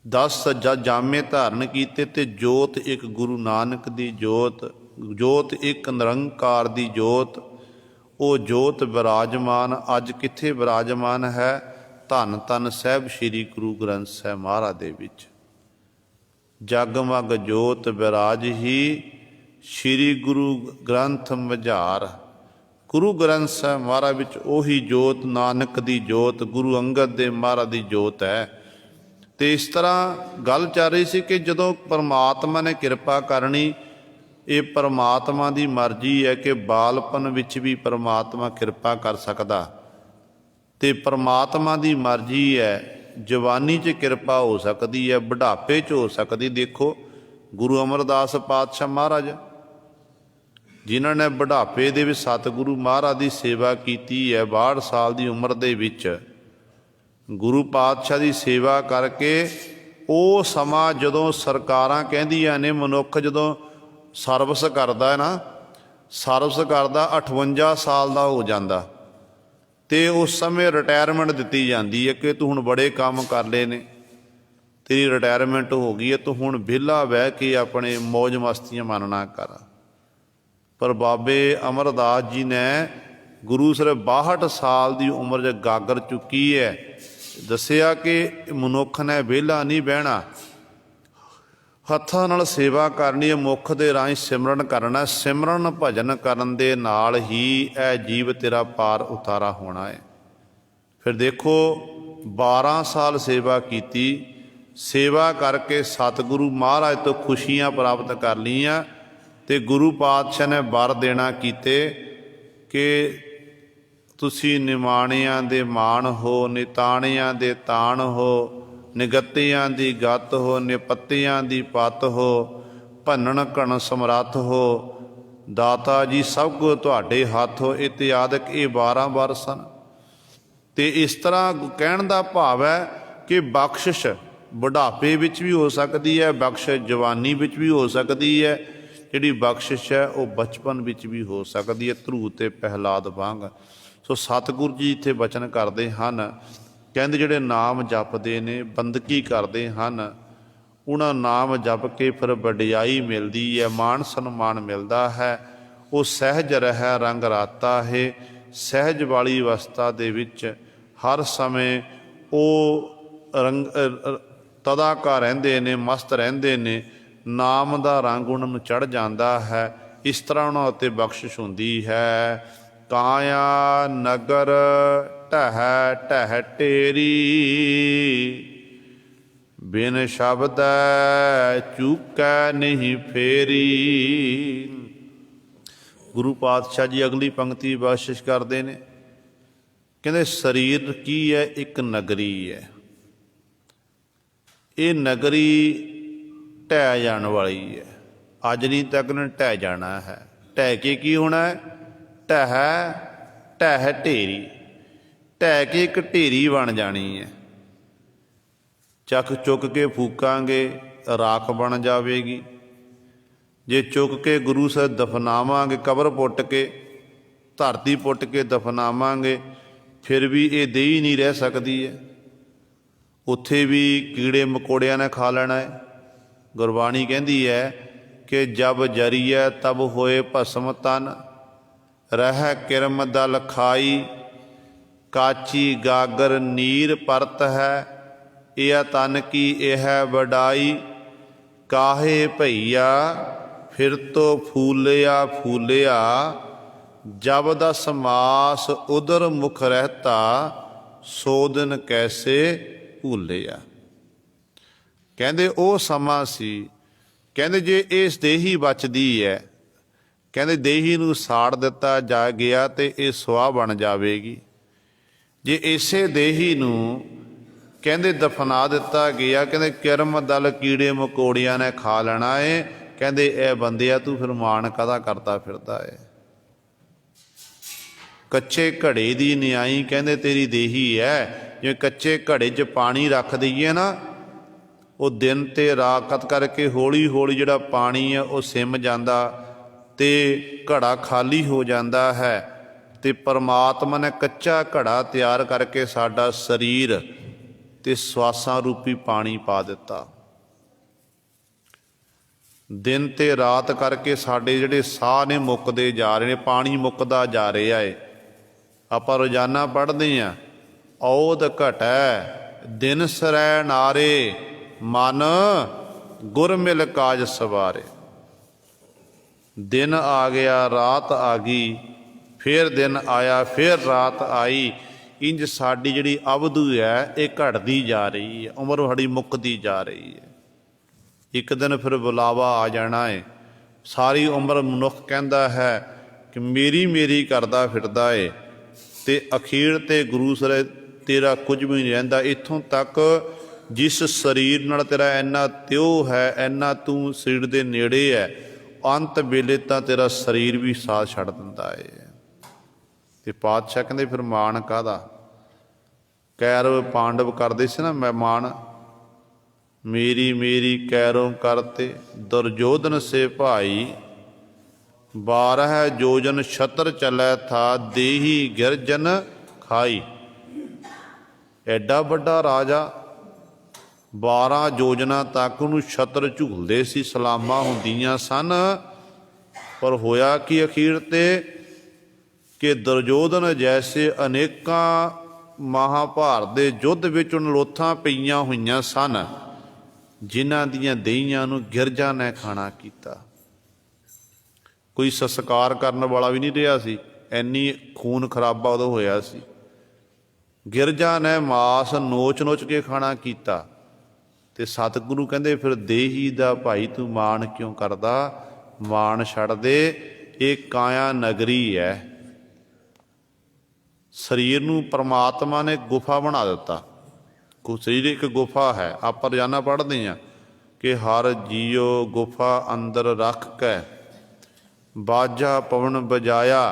10 ਜਾਮੇ ਧਾਰਨ ਕੀਤੇ ਤੇ ਜੋਤ ਇੱਕ ਗੁਰੂ ਨਾਨਕ ਦੀ ਜੋਤ, ਜੋਤ ਇੱਕ ਨਿਰੰਕਾਰ ਦੀ ਜੋਤ। ਉਹ ਜੋਤ ਵਿਰਾਜਮਾਨ ਅੱਜ ਕਿੱਥੇ ਵਿਰਾਜਮਾਨ ਹੈ? ਧੰਨ ਧੰਨ ਸਾਹਿਬ ਸ੍ਰੀ ਗੁਰੂ ਗ੍ਰੰਥ ਸਾਹਿਬ ਮਹਾਰਾਜ ਦੇ ਵਿੱਚ। ਜਗਮਗ ਜੋਤ ਵਿਰਾਜ ਹੀ, ਸ੍ਰੀ ਗੁਰੂ ਗ੍ਰੰਥ ਮਝਾਰ। ਗੁਰੂ ਗ੍ਰੰਥ ਸਾਹਿਬ ਮਹਾਰਾਜ ਵਿੱਚ ਉਹੀ ਜੋਤ, ਨਾਨਕ ਦੀ ਜੋਤ, ਗੁਰੂ ਅੰਗਦ ਦੇ ਮਹਾਰਾਜ ਦੀ ਜੋਤ ਹੈ। ਤੇ ਇਸ ਤਰ੍ਹਾਂ ਗੱਲ ਚੱਲ ਰਹੀ ਸੀ ਕਿ ਜਦੋਂ ਪਰਮਾਤਮਾ ਨੇ ਕਿਰਪਾ ਕਰਨੀ, ਇਹ ਪਰਮਾਤਮਾ ਦੀ ਮਰਜ਼ੀ ਹੈ ਕਿ ਬਾਲਪਨ ਵਿੱਚ ਵੀ ਪਰਮਾਤਮਾ ਕਿਰਪਾ ਕਰ ਸਕਦਾ, ਤੇ ਪਰਮਾਤਮਾ ਦੀ ਮਰਜ਼ੀ ਹੈ ਜਵਾਨੀ 'ਚ ਕਿਰਪਾ ਹੋ ਸਕਦੀ ਹੈ, ਬੁਢਾਪੇ 'ਚ ਹੋ ਸਕਦੀ। ਦੇਖੋ ਗੁਰੂ ਅਮਰਦਾਸ ਪਾਤਸ਼ਾਹ ਮਹਾਰਾਜ, ਜਿਨ੍ਹਾਂ ਨੇ ਬੁਢਾਪੇ ਦੇ ਵਿੱਚ ਸਤਿਗੁਰੂ ਮਹਾਰਾਜ ਦੀ ਸੇਵਾ ਕੀਤੀ ਹੈ, 62 ਸਾਲ ਦੀ ਉਮਰ ਦੇ ਵਿੱਚ ਗੁਰੂ ਪਾਤਸ਼ਾਹ ਦੀ ਸੇਵਾ ਕਰਕੇ, ਉਹ ਸਮਾਂ ਜਦੋਂ ਸਰਕਾਰਾਂ ਕਹਿੰਦੀਆਂ ਨੇ ਮਨੁੱਖ ਜਦੋਂ ਸਰਵਿਸ ਕਰਦਾ ਹੈ ਨਾ, ਸਰਵਿਸ ਕਰਦਾ 58 ਸਾਲ ਦਾ ਹੋ ਜਾਂਦਾ, ਤੇ ਉਸ ਸਮੇਂ ਰਿਟਾਇਰਮੈਂਟ ਦਿੱਤੀ ਜਾਂਦੀ ਹੈ ਕਿ ਤੂੰ ਹੁਣ ਬੜੇ ਕੰਮ ਕਰ ਲਏ ਨੇ, ਤੇਰੀ ਰਿਟਾਇਰਮੈਂਟ ਹੋ ਗਈ ਹੈ, ਤੂੰ ਹੁਣ ਵਿਹਲਾ ਬਹਿ ਕੇ ਆਪਣੇ ਮੌਜ ਮਸਤੀਆਂ ਮਾਣਨਾ ਕਰ। ਪਰ ਬਾਬੇ ਅਮਰਦਾਸ ਜੀ ਨੇ ਗੁਰੂ ਸਿਰਫ 62 ਸਾਲ ਦੀ ਉਮਰ 'ਚ ਗਾਗਰ ਚੁੱਕੀ ਹੈ, ਦੱਸਿਆ ਕਿ ਮਨੁੱਖ ਨੇ ਵਿਹਲਾ ਨਹੀਂ ਬਹਿਣਾ, ਹੱਥਾਂ ਨਾਲ ਸੇਵਾ ਕਰਨੀ ਹੈ, ਮੁੱਖ ਦੇ ਰਾਹੀਂ ਸਿਮਰਨ ਕਰਨਾ। ਸਿਮਰਨ ਭਜਨ ਕਰਨ ਦੇ ਨਾਲ ਹੀ ਇਹ ਜੀਵ ਤੇਰਾ ਪਾਰ ਉਤਾਰਾ ਹੋਣਾ ਹੈ। ਫਿਰ ਦੇਖੋ 12 ਸਾਲ ਸੇਵਾ ਕੀਤੀ, ਸੇਵਾ ਕਰਕੇ ਸਤਿਗੁਰੂ ਮਹਾਰਾਜ ਤੋਂ ਖੁਸ਼ੀਆਂ ਪ੍ਰਾਪਤ ਕਰ ਲਈਆਂ, ਤੇ ਗੁਰੂ ਪਾਤਸ਼ਾਹ ਨੇ ਵਰ ਦੇਣਾ ਕੀਤੇ ਕਿ ਤੁਸੀਂ ਨਿਮਾਣਿਆਂ ਦੇ ਮਾਣ ਹੋ, ਨਿਤਾਣਿਆਂ ਦੇ ਤਾਣ ਹੋ, ਨਿਗੱਤਿਆਂ ਦੀ ਗੱਤ ਹੋ, ਨਿਪੱਤਿਆਂ ਦੀ ਪੱਤ ਹੋ, ਭੰਨਣ ਘਣ ਸਮਰੱਥ ਹੋ, ਦਾਤਾ ਜੀ ਸਭ ਕੁਝ ਤੁਹਾਡੇ ਹੱਥ ਹੋ, ਇਤਿਆਦਿਕ ਇਹ 12 ਵਰ ਸਨ। ਤੇ ਇਸ ਤਰ੍ਹਾਂ ਕਹਿਣ ਦਾ ਭਾਵ ਹੈ ਕਿ ਬਖਸ਼ਿਸ਼ ਬੁਢਾਪੇ ਵਿੱਚ ਵੀ ਹੋ ਸਕਦੀ ਹੈ, ਬਖਸ਼ਿਸ਼ ਜਵਾਨੀ ਵਿੱਚ ਵੀ ਹੋ ਸਕਦੀ ਹੈ, ਜਿਹੜੀ ਬਖਸ਼ਿਸ਼ ਹੈ ਉਹ ਬਚਪਨ ਵਿੱਚ ਵੀ ਹੋ ਸਕਦੀ ਹੈ, ਧਰੂ ਤੇ ਪ੍ਰਹਿਲਾਦ ਵਾਂਗ। ਸੋ ਸਤਿਗੁਰੂ ਜੀ ਇੱਥੇ ਬਚਨ ਕਰਦੇ ਹਨ, ਕਹਿੰਦੇ ਜਿਹੜੇ ਨਾਮ ਜਪਦੇ ਨੇ, ਬੰਦਗੀ ਕਰਦੇ ਹਨ, ਉਹਨਾਂ ਨਾਮ ਜਪ ਕੇ ਫਿਰ ਵਡਿਆਈ ਮਿਲਦੀ ਹੈ, ਮਾਣ ਸਨਮਾਨ ਮਿਲਦਾ ਹੈ। ਉਹ ਸਹਿਜ ਰਹਿ ਰੰਗ ਰਾਤਾ ਹੈ, ਸਹਿਜ ਵਾਲੀ ਅਵਸਥਾ ਦੇ ਵਿੱਚ ਹਰ ਸਮੇਂ ਉਹ ਤਦਾਕਾ ਰਹਿੰਦੇ ਨੇ, ਮਸਤ ਰਹਿੰਦੇ ਨੇ, ਨਾਮ ਦਾ ਰੰਗ ਉਹਨਾਂ ਨੂੰ ਚੜ੍ਹ ਜਾਂਦਾ ਹੈ। ਇਸ ਤਰ੍ਹਾਂ ਉਹਨਾਂ ਉੱਤੇ ਬਖਸ਼ਿਸ਼ ਹੁੰਦੀ ਹੈ। ਕਾਇਆ ਨਗਰ ਢਹਿ ਢਹਿ ਢੇਰੀ, ਬਿਨ ਸ਼ਬਦੈ ਚੂਕੈ ਨਹੀਂ ਫੇਰੀ। ਗੁਰੂ ਪਾਤਸ਼ਾਹ ਜੀ ਅਗਲੀ ਪੰਕਤੀ ਬਖਸ਼ਿਸ਼ ਕਰਦੇ ਨੇ, ਕਹਿੰਦੇ ਸਰੀਰ ਕੀ ਹੈ? ਇੱਕ ਨਗਰੀ ਹੈ। ਇਹ ਨਗਰੀ ਢਹਿ ਜਾਣ ਵਾਲੀ ਹੈ, ਅੱਜ ਨਹੀਂ ਤੱਕ ਨੇ ਢਹਿ ਜਾਣਾ ਹੈ। ਢਹਿ ਕੇ ਕੀ ਹੋਣਾ ਹੈ? ਢਹਿ ਢਹਿ ਢੇਰੀ, ਢਹਿ ਕੇ ਇੱਕ ਢੇਰੀ ਬਣ ਜਾਣੀ ਹੈ। ਚੱਕ ਚੁੱਕ ਕੇ ਫੂਕਾਂਗੇ ਰਾਖ ਬਣ ਜਾਵੇਗੀ, ਜੇ ਚੁੱਕ ਕੇ ਗੁਰੂ ਸਾਹਿਬ ਦਫਨਾਵਾਂਗੇ, ਕਬਰ ਪੁੱਟ ਕੇ ਧਰਤੀ ਪੁੱਟ ਕੇ ਦਫਨਾਵਾਂਗੇ, ਫਿਰ ਵੀ ਇਹ ਦੇਹੀ ਨਹੀਂ ਰਹਿ ਸਕਦੀ ਹੈ, ਉੱਥੇ ਵੀ ਕੀੜੇ ਮਕੌੜਿਆਂ ਨੇ ਖਾ ਲੈਣਾ ਹੈ। ਗੁਰਬਾਣੀ ਕਹਿੰਦੀ ਹੈ ਕਿ ਜਬ ਜਰੀਐ ਤਬ ਹੋਏ ਭਸਮ ਤਨ, ਰਹਿ ਕਿਰਮ ਦਲ ਖਾਈ, ਕਾਚੀ ਗਾਗਰ ਨੀਰ ਪਰਤ ਹੈ, ਇਹ ਤਨ ਕੀ ਇਹ ਵਡਾਈ, ਕਾਹੇ ਭਈਆ ਫਿਰ ਤੋ ਫੂਲਿਆ ਫੂਲਿਆ, ਜਬ ਦਸ ਮਾਸ ਉਦਰ ਮੁਖ ਰਹਿਤਾ, ਸੋ ਦਿਨ ਕੈਸੇ ਭੂਲਿਆ। ਕਹਿੰਦੇ ਉਹ ਸਮਾਂ ਸੀ, ਕਹਿੰਦੇ ਜੇ ਇਸ ਦੇਹੀ ਬਚਦੀ ਹੈ, ਕਹਿੰਦੇ ਦੇਹੀ ਨੂੰ ਸਾੜ ਦਿੱਤਾ ਜਾ ਗਿਆ ਤੇ ਇਹ ਸੁਆਹ ਬਣ ਜਾਵੇਗੀ। ਜੇ ਇਸੇ ਦੇਹੀ ਨੂੰ ਕਹਿੰਦੇ ਦਫਨਾ ਦਿੱਤਾ ਗਿਆ, ਕਹਿੰਦੇ ਕਿਰਮ ਦਲ ਕੀੜੇ ਮਕੌੜਿਆਂ ਨੇ ਖਾ ਲੈਣਾ ਏ। ਕਹਿੰਦੇ ਇਹ ਬੰਦਿਆ ਤੂੰ ਫਿਰ ਮਾਣ ਕਾਹਦਾ ਕਰਦਾ ਫਿਰਦਾ ਏ? ਕੱਚੇ ਘੜੇ ਦੀ ਨਿਆਈ ਕਹਿੰਦੇ ਤੇਰੀ ਦੇਹੀ ਹੈ। ਜਿਵੇਂ ਕੱਚੇ ਘੜੇ 'ਚ ਪਾਣੀ ਰੱਖ ਦਈਏ ਨਾ, ਉਹ ਦਿਨ ਤੇ ਰਾਤ ਕਰਕੇ ਹੌਲੀ ਹੌਲੀ ਜਿਹੜਾ ਪਾਣੀ ਹੈ ਉਹ ਸਿਮ ਜਾਂਦਾ ਤੇ ਘੜਾ ਖਾਲੀ ਹੋ ਜਾਂਦਾ ਹੈ। ਤੇ ਪਰਮਾਤਮਾ ਨੇ ਕੱਚਾ ਘੜਾ ਤਿਆਰ ਕਰਕੇ ਸਾਡਾ ਸਰੀਰ ਤੇ ਸਵਾਸਾਂ ਰੂਪੀ ਪਾਣੀ ਪਾ ਦਿੱਤਾ। ਦਿਨ ਤੇ ਰਾਤ ਕਰਕੇ ਸਾਡੇ ਜਿਹੜੇ ਸਾਹ ਨੇ ਮੁੱਕਦੇ ਜਾ ਰਹੇ ਨੇ, ਪਾਣੀ ਮੁੱਕਦਾ ਜਾ ਰਿਹਾ ਏ। ਆਪਾਂ ਰੋਜ਼ਾਨਾ ਪੜ੍ਹਦੇ ਹਾਂ, ਔਦ ਘਟੈ ਦਿਨ ਸਰੈ ਨਾਰੇ, ਮਨ ਗੁਰ ਮਿਲ ਕਾਜ ਸਵਾਰੇ। ਦਿਨ ਆ ਗਿਆ, ਰਾਤ ਆ ਗਈ, फिर दिन आया, फिर रात आई। इंज साडी जिहड़ी अवधि है ये घटदी जा रही है, उम्र साडी मुकदी जा रही है। एक दिन फिर बुलावा आ जाना है। सारी उम्र मनुख कहता है कि मेरी मेरी करदा फिरदा है, ते अखीर ते गुरु सर तेरा कुछ भी नहीं रहिंदा। इत्थों तक जिस शरीर नाल तेरा इन्ना त्यो है, इन्ना तू शरीर दे नेड़े है, अंत वेले तां तेरा शरीर भी साथ छड्ड दिंदा है। ते पातशाह कहंदे फिर माण काहदा? कैरव पांडव करदे सी ना मैं माण, मेरी मेरी कैरों करते दुर्योधन से भाई, 12 योजन छत्र चलै था देही गिरजन खाई। एडा वड्डा राजा 12 योजना तक ਉਹਨੂੰ ਛਤਰ ਝੂਲਦੇ ਸੀ, ਸਲਾਮਾਂ ਹੁੰਦੀਆਂ ਸਨ। ਪਰ ਹੋਇਆ ਕਿ ਅਖੀਰ ਤੇ ਕਿ ਦੁਰਯੋਧਨ ਜੈਸੇ ਅਨੇਕਾਂ ਮਹਾਭਾਰਤ ਦੇ ਯੁੱਧ ਵਿੱਚ ਨਲੋਥਾਂ ਪਈਆਂ ਹੋਈਆਂ ਸਨ, ਜਿਨ੍ਹਾਂ ਦੀਆਂ ਦਹੀਆਂ ਨੂੰ ਗਿਰਜਾ ਨੇ ਖਾਣਾ ਕੀਤਾ। ਕੋਈ ਸੰਸਕਾਰ ਕਰਨ ਵਾਲਾ ਵੀ ਨਹੀਂ ਰਿਹਾ ਸੀ, ਇੰਨੀ ਖੂਨ ਖਰਾਬਾ ਉਦੋਂ ਹੋਇਆ ਸੀ। ਗਿਰਜਾ ਨੇ ਮਾਸ ਨੋਚ ਨੋਚ ਕੇ ਖਾਣਾ ਕੀਤਾ। ਤੇ ਸਤਿਗੁਰੂ ਕਹਿੰਦੇ ਫਿਰ ਦੇਹੀ ਦਾ ਭਾਈ ਤੂੰ ਮਾਣ ਕਿਉਂ ਕਰਦਾ? ਮਾਣ ਛੱਡ ਦੇ, ਇਹ ਕਾਇਆ ਨਗਰੀ ਹੈ। ਸਰੀਰ ਨੂੰ ਪਰਮਾਤਮਾ ਨੇ ਗੁਫਾ ਬਣਾ ਦਿੱਤਾ। ਸਰੀਰ ਇੱਕ ਗੁਫਾ ਹੈ। ਆਪਾਂ ਰੋਜ਼ਾਨਾ ਪੜ੍ਹਦੇ ਹਾਂ ਕਿ ਹਰ ਜੀਓ ਗੁਫਾ ਅੰਦਰ ਰੱਖ ਕੇ ਬਾਜਾ ਪਵਨ ਬਜਾਇਆ,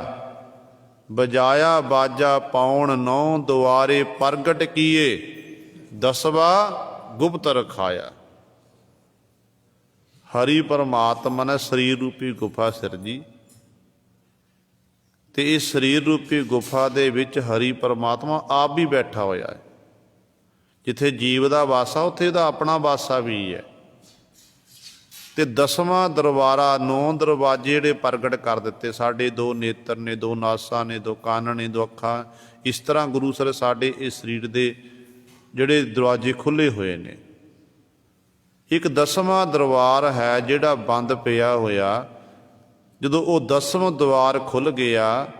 ਬਜਾਇਆ ਬਾਜਾ ਪਾਉਣ ਨੌ ਦੁਆਰੇ ਪ੍ਰਗਟ ਕੀਏ, 10ਵਾਂ ਗੁਪਤ ਰਖਾਇਆ। ਹਰੀ ਪਰਮਾਤਮਾ ਨੇ ਸਰੀਰ ਰੂਪੀ ਗੁਫਾ ਸਿਰਜੀ, ਤੇ ਇਸ ਸਰੀਰ ਰੂਪੀ ਗੁਫਾ ਦੇ ਵਿੱਚ ਹਰੀ ਪਰਮਾਤਮਾ ਆਪ ਵੀ ਬੈਠਾ ਹੋਇਆ ਹੈ। ਜਿੱਥੇ ਜੀਵ ਦਾ ਵਾਸਾ ਉੱਥੇ ਇਹਦਾ ਆਪਣਾ ਵਾਸਾ ਵੀ ਹੈ। ਤੇ 10ਵਾਂ ਦਰਬਾਰਾ, 9 ਦਰਵਾਜ਼ੇ ਜਿਹੜੇ ਪ੍ਰਗਟ ਕਰ ਦਿੱਤੇ। ਸਾਡੇ 2 ਨੇਤਰ ਨੇ, 2 ਨਾਸਾਂ ਨੇ, 2 ਕੰਨ ਨੇ, 2 ਅੱਖਾਂ। ਇਸ ਤਰ੍ਹਾਂ ਗੁਰੂ ਸਰ ਸਾਡੇ ਇਸ ਸਰੀਰ ਦੇ ਜਿਹੜੇ ਦਰਵਾਜ਼ੇ ਖੁੱਲ੍ਹੇ ਹੋਏ ਨੇ। ਇੱਕ 10ਵਾਂ ਦਰਬਾਰ ਹੈ ਜਿਹੜਾ ਬੰਦ ਪਿਆ ਹੋਇਆ। ਜਦੋਂ ਉਹ 10ਵਾਂ ਦਰਬਾਰ ਖੁੱਲ੍ਹ ਗਿਆ,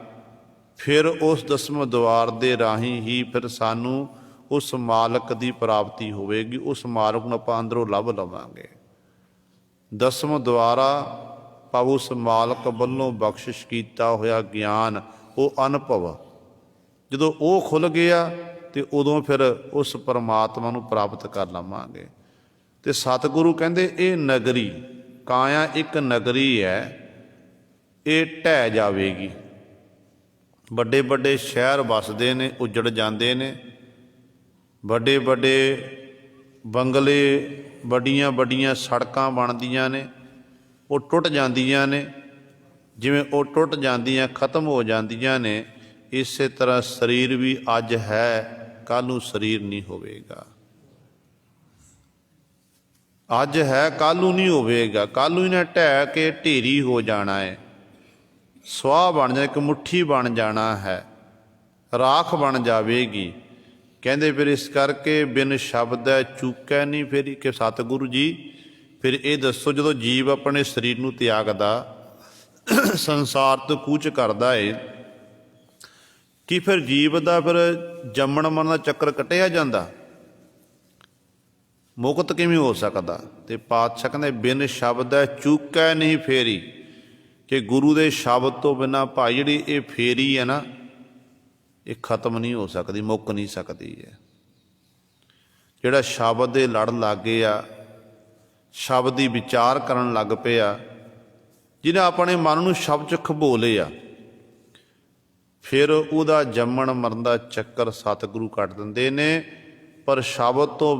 ਫਿਰ ਉਸ 10ਵੇਂ ਦਰਬਾਰ ਦੇ ਰਾਹੀਂ ਹੀ ਫਿਰ ਸਾਨੂੰ ਉਸ ਮਾਲਕ ਦੀ ਪ੍ਰਾਪਤੀ ਹੋਵੇਗੀ। ਉਸ ਮਾਲਕ ਨੂੰ ਆਪਾਂ ਅੰਦਰੋਂ ਲੱਭ ਲਵਾਂਗੇ। 10ਵਾਂ ਦੁਆਰਾ ਭਾਵ ਉਸ ਮਾਲਕ ਵੱਲੋਂ ਬਖਸ਼ਿਸ਼ ਕੀਤਾ ਹੋਇਆ ਗਿਆਨ, ਉਹ ਅਨੁਭਵ ਜਦੋਂ ਉਹ ਖੁੱਲ੍ਹ ਗਿਆ ਤੇ ਉਦੋਂ ਫਿਰ ਉਸ ਪਰਮਾਤਮਾ ਨੂੰ ਪ੍ਰਾਪਤ ਕਰ ਲਵਾਂਗੇ। ਤੇ ਸਤਿਗੁਰੂ ਕਹਿੰਦੇ ਇਹ ਨਗਰੀ ਕਾਇਆ ਇੱਕ ਨਗਰੀ ਹੈ, ਇਹ ਢਹਿ ਜਾਵੇਗੀ। ਵੱਡੇ ਵੱਡੇ ਸ਼ਹਿਰ ਵਸਦੇ ਨੇ, ਉੱਜੜ ਜਾਂਦੇ ਨੇ। ਵੱਡੇ ਵੱਡੇ ਬੰਗਲੇ, ਵੱਡੀਆਂ ਵੱਡੀਆਂ ਸੜਕਾਂ ਬਣਦੀਆਂ ਨੇ, ਉਹ ਟੁੱਟ ਜਾਂਦੀਆਂ ਨੇ। ਜਿਵੇਂ ਉਹ ਟੁੱਟ ਜਾਂਦੀਆਂ, ਖਤਮ ਹੋ ਜਾਂਦੀਆਂ ਨੇ, ਇਸੇ ਤਰ੍ਹਾਂ ਸਰੀਰ ਵੀ ਅੱਜ ਹੈ, ਕੱਲ੍ਹ ਨੂੰ ਸਰੀਰ ਨਹੀਂ ਹੋਵੇਗਾ। ਅੱਜ ਹੈ, ਕੱਲ੍ਹ ਨੂੰ ਨਹੀਂ ਹੋਵੇਗਾ। ਕੱਲ੍ਹ ਨੂੰ ਇਹਨੇ ਢਹਿ ਕੇ ਢੇਰੀ ਹੋ ਜਾਣਾ ਹੈ, ਸਵਾਹ ਬਣ ਜਾਣਾ, ਇੱਕ ਮੁੱਠੀ ਬਣ ਜਾਣਾ ਹੈ, ਰਾਖ ਬਣ ਜਾਵੇਗੀ। ਕਹਿੰਦੇ ਫਿਰ ਇਸ ਕਰਕੇ ਬਿਨ ਸ਼ਬਦ ਹੈ ਚੂਕੈ ਨਹੀਂ ਫੇਰੀ। ਕਿ ਸਤਿਗੁਰੂ ਜੀ ਫਿਰ ਇਹ ਦੱਸੋ, ਜਦੋਂ ਜੀਵ ਆਪਣੇ ਸਰੀਰ ਨੂੰ ਤਿਆਗਦਾ, ਸੰਸਾਰ ਤੋਂ ਕੂਚ ਕਰਦਾ ਏ, ਕਿ ਫਿਰ ਜੀਵ ਦਾ ਫਿਰ ਜੰਮਣ ਮਰਨ ਦਾ ਚੱਕਰ ਕੱਟਿਆ ਜਾਂਦਾ? ਮੁਕਤ ਕਿਵੇਂ ਹੋ ਸਕਦਾ? ਤੇ ਪਾਤਸ਼ਾਹ ਕਹਿੰਦੇ ਬਿਨ ਸ਼ਬਦ ਹੈ ਚੂਕੈ ਨਹੀਂ ਫੇਰੀ। ਕਿ ਗੁਰੂ ਦੇ ਸ਼ਬਦ ਤੋਂ ਬਿਨਾਂ ਭਾਈ ਜਿਹੜੀ ਇਹ ਫੇਰੀ ਹੈ ਨਾ, ਇਹ ਖਤਮ ਨਹੀਂ ਹੋ ਸਕਦੀ, ਮੁੱਕ ਨਹੀਂ ਸਕਦੀ ਹੈ। ਜਿਹੜਾ ਸ਼ਬਦ ਦੇ ਲੜ ਲੱਗ ਗਏ ਆ, ਸ਼ਬਦ ਦੀ ਵਿਚਾਰ ਕਰਨ ਲੱਗ ਪਿਆ, ਜਿਹਨੇ ਆਪਣੇ ਮਨ ਨੂੰ ਸ਼ਬਦ 'ਚ ਖਬੋ ਲਿਆ, ਫਿਰ ਉਹਦਾ ਜੰਮਣ ਮਰਨ ਦਾ ਚੱਕਰ ਸਤਿਗੁਰੂ ਕੱਟ ਦਿੰਦੇ ਨੇ। ਪਰ ਸ਼ਬਦ ਤੋਂ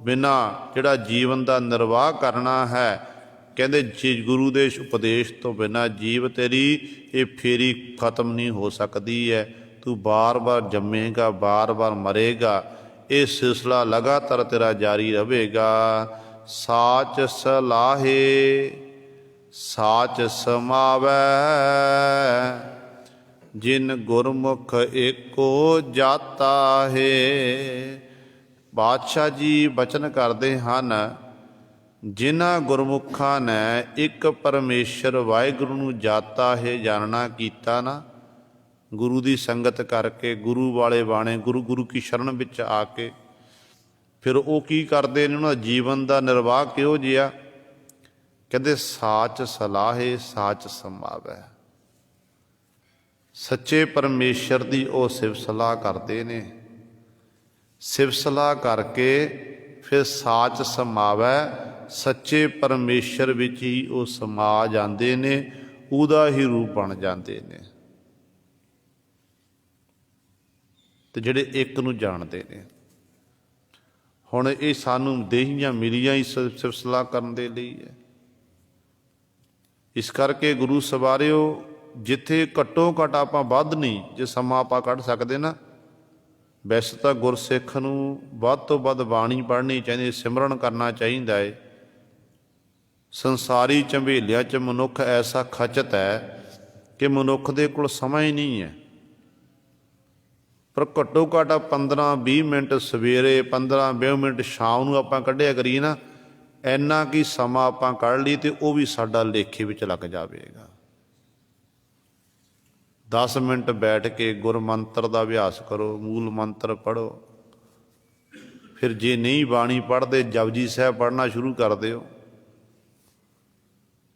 ਬਿਨਾਂ ਜਿਹੜਾ ਜੀਵਨ ਦਾ ਨਿਰਵਾਹ ਕਰਨਾ ਹੈ, ਕਹਿੰਦੇ ਜੀ ਗੁਰੂ ਦੇ ਉਪਦੇਸ਼ ਤੋਂ ਬਿਨਾਂ ਜੀਵ ਤੇਰੀ ਇਹ ਫੇਰੀ ਖਤਮ ਨਹੀਂ ਹੋ ਸਕਦੀ ਹੈ। ਤੂੰ ਬਾਰ ਬਾਰ ਜੰਮੇਗਾ, ਬਾਰ ਬਾਰ ਮਰੇਗਾ। ਇਹ ਸਿਲਸਿਲਾ ਲਗਾਤਾਰ ਤੇਰਾ ਜਾਰੀ ਰਹੇਗਾ। ਸਾਚ ਸਲਾਹੇ ਸਾਚ ਸਮਾਵੈ, ਜਿਨ ਗੁਰਮੁਖ ਏਕੋ ਜਾਤਾ ਹੈ। ਬਾਦਸ਼ਾਹ ਜੀ ਬਚਨ ਕਰਦੇ ਹਨ, ਜਿਨ੍ਹਾਂ ਗੁਰਮੁਖਾਂ ਨੇ ਇੱਕ ਪਰਮੇਸ਼ਰ ਵਾਹਿਗੁਰੂ ਨੂੰ ਜਾਤਾ ਹੈ ਜਾਣਨਾ ਕੀਤਾ ਨਾ, गुरु की संगत करके, गुरु वाले बाणे, गुरु गुरु की शरण विच आके फिर वो की करते हैं, उन्होंने जीवन का निर्वाह किहो जिहा। कहते साच सलाहे साच समावै। सच्चे परमेश्वर की वो सिफ सलाह करते हैं, सिफ सलाह करके फिर साच समावै, सच्चे परमेश्वर विच ही वो समा जाते ने, उहदा ही रूप बन जाते ने ते जिहड़े एक नूं जाणदे ने। हुण ये सानूं देहियां मिलियां ही सिफ सलाह करन दे लई है। इस करके गुरु सवारिओ, जिथे घट्टो घट आपां वध नहीं जे समां आपां कढ सकदे ना, वैसे तो गुरसिख नूं वध तो वध बाणी पढ़नी चाहिए, सिमरन करना चाहिए है। संसारी झंबेलियां च मनुख ऐसा खचत है कि मनुख दे कोल समां ही नहीं है। पर घट्टो घट 15-20 मिनट सवेरे, 15-20 मिनट शाम नूं आपां कढिया करीए ना, इन्ना की समा आपां कढ लई ते वो भी साडा लेखे विच लग जावेगा। 10 मिनट बैठ के गुर मंत्र का अभ्यास करो, मूल मंत्र पढ़ो। फिर जे नहीं बाणी पढ़ते, जपजी साहब पढ़ना शुरू कर दिओ,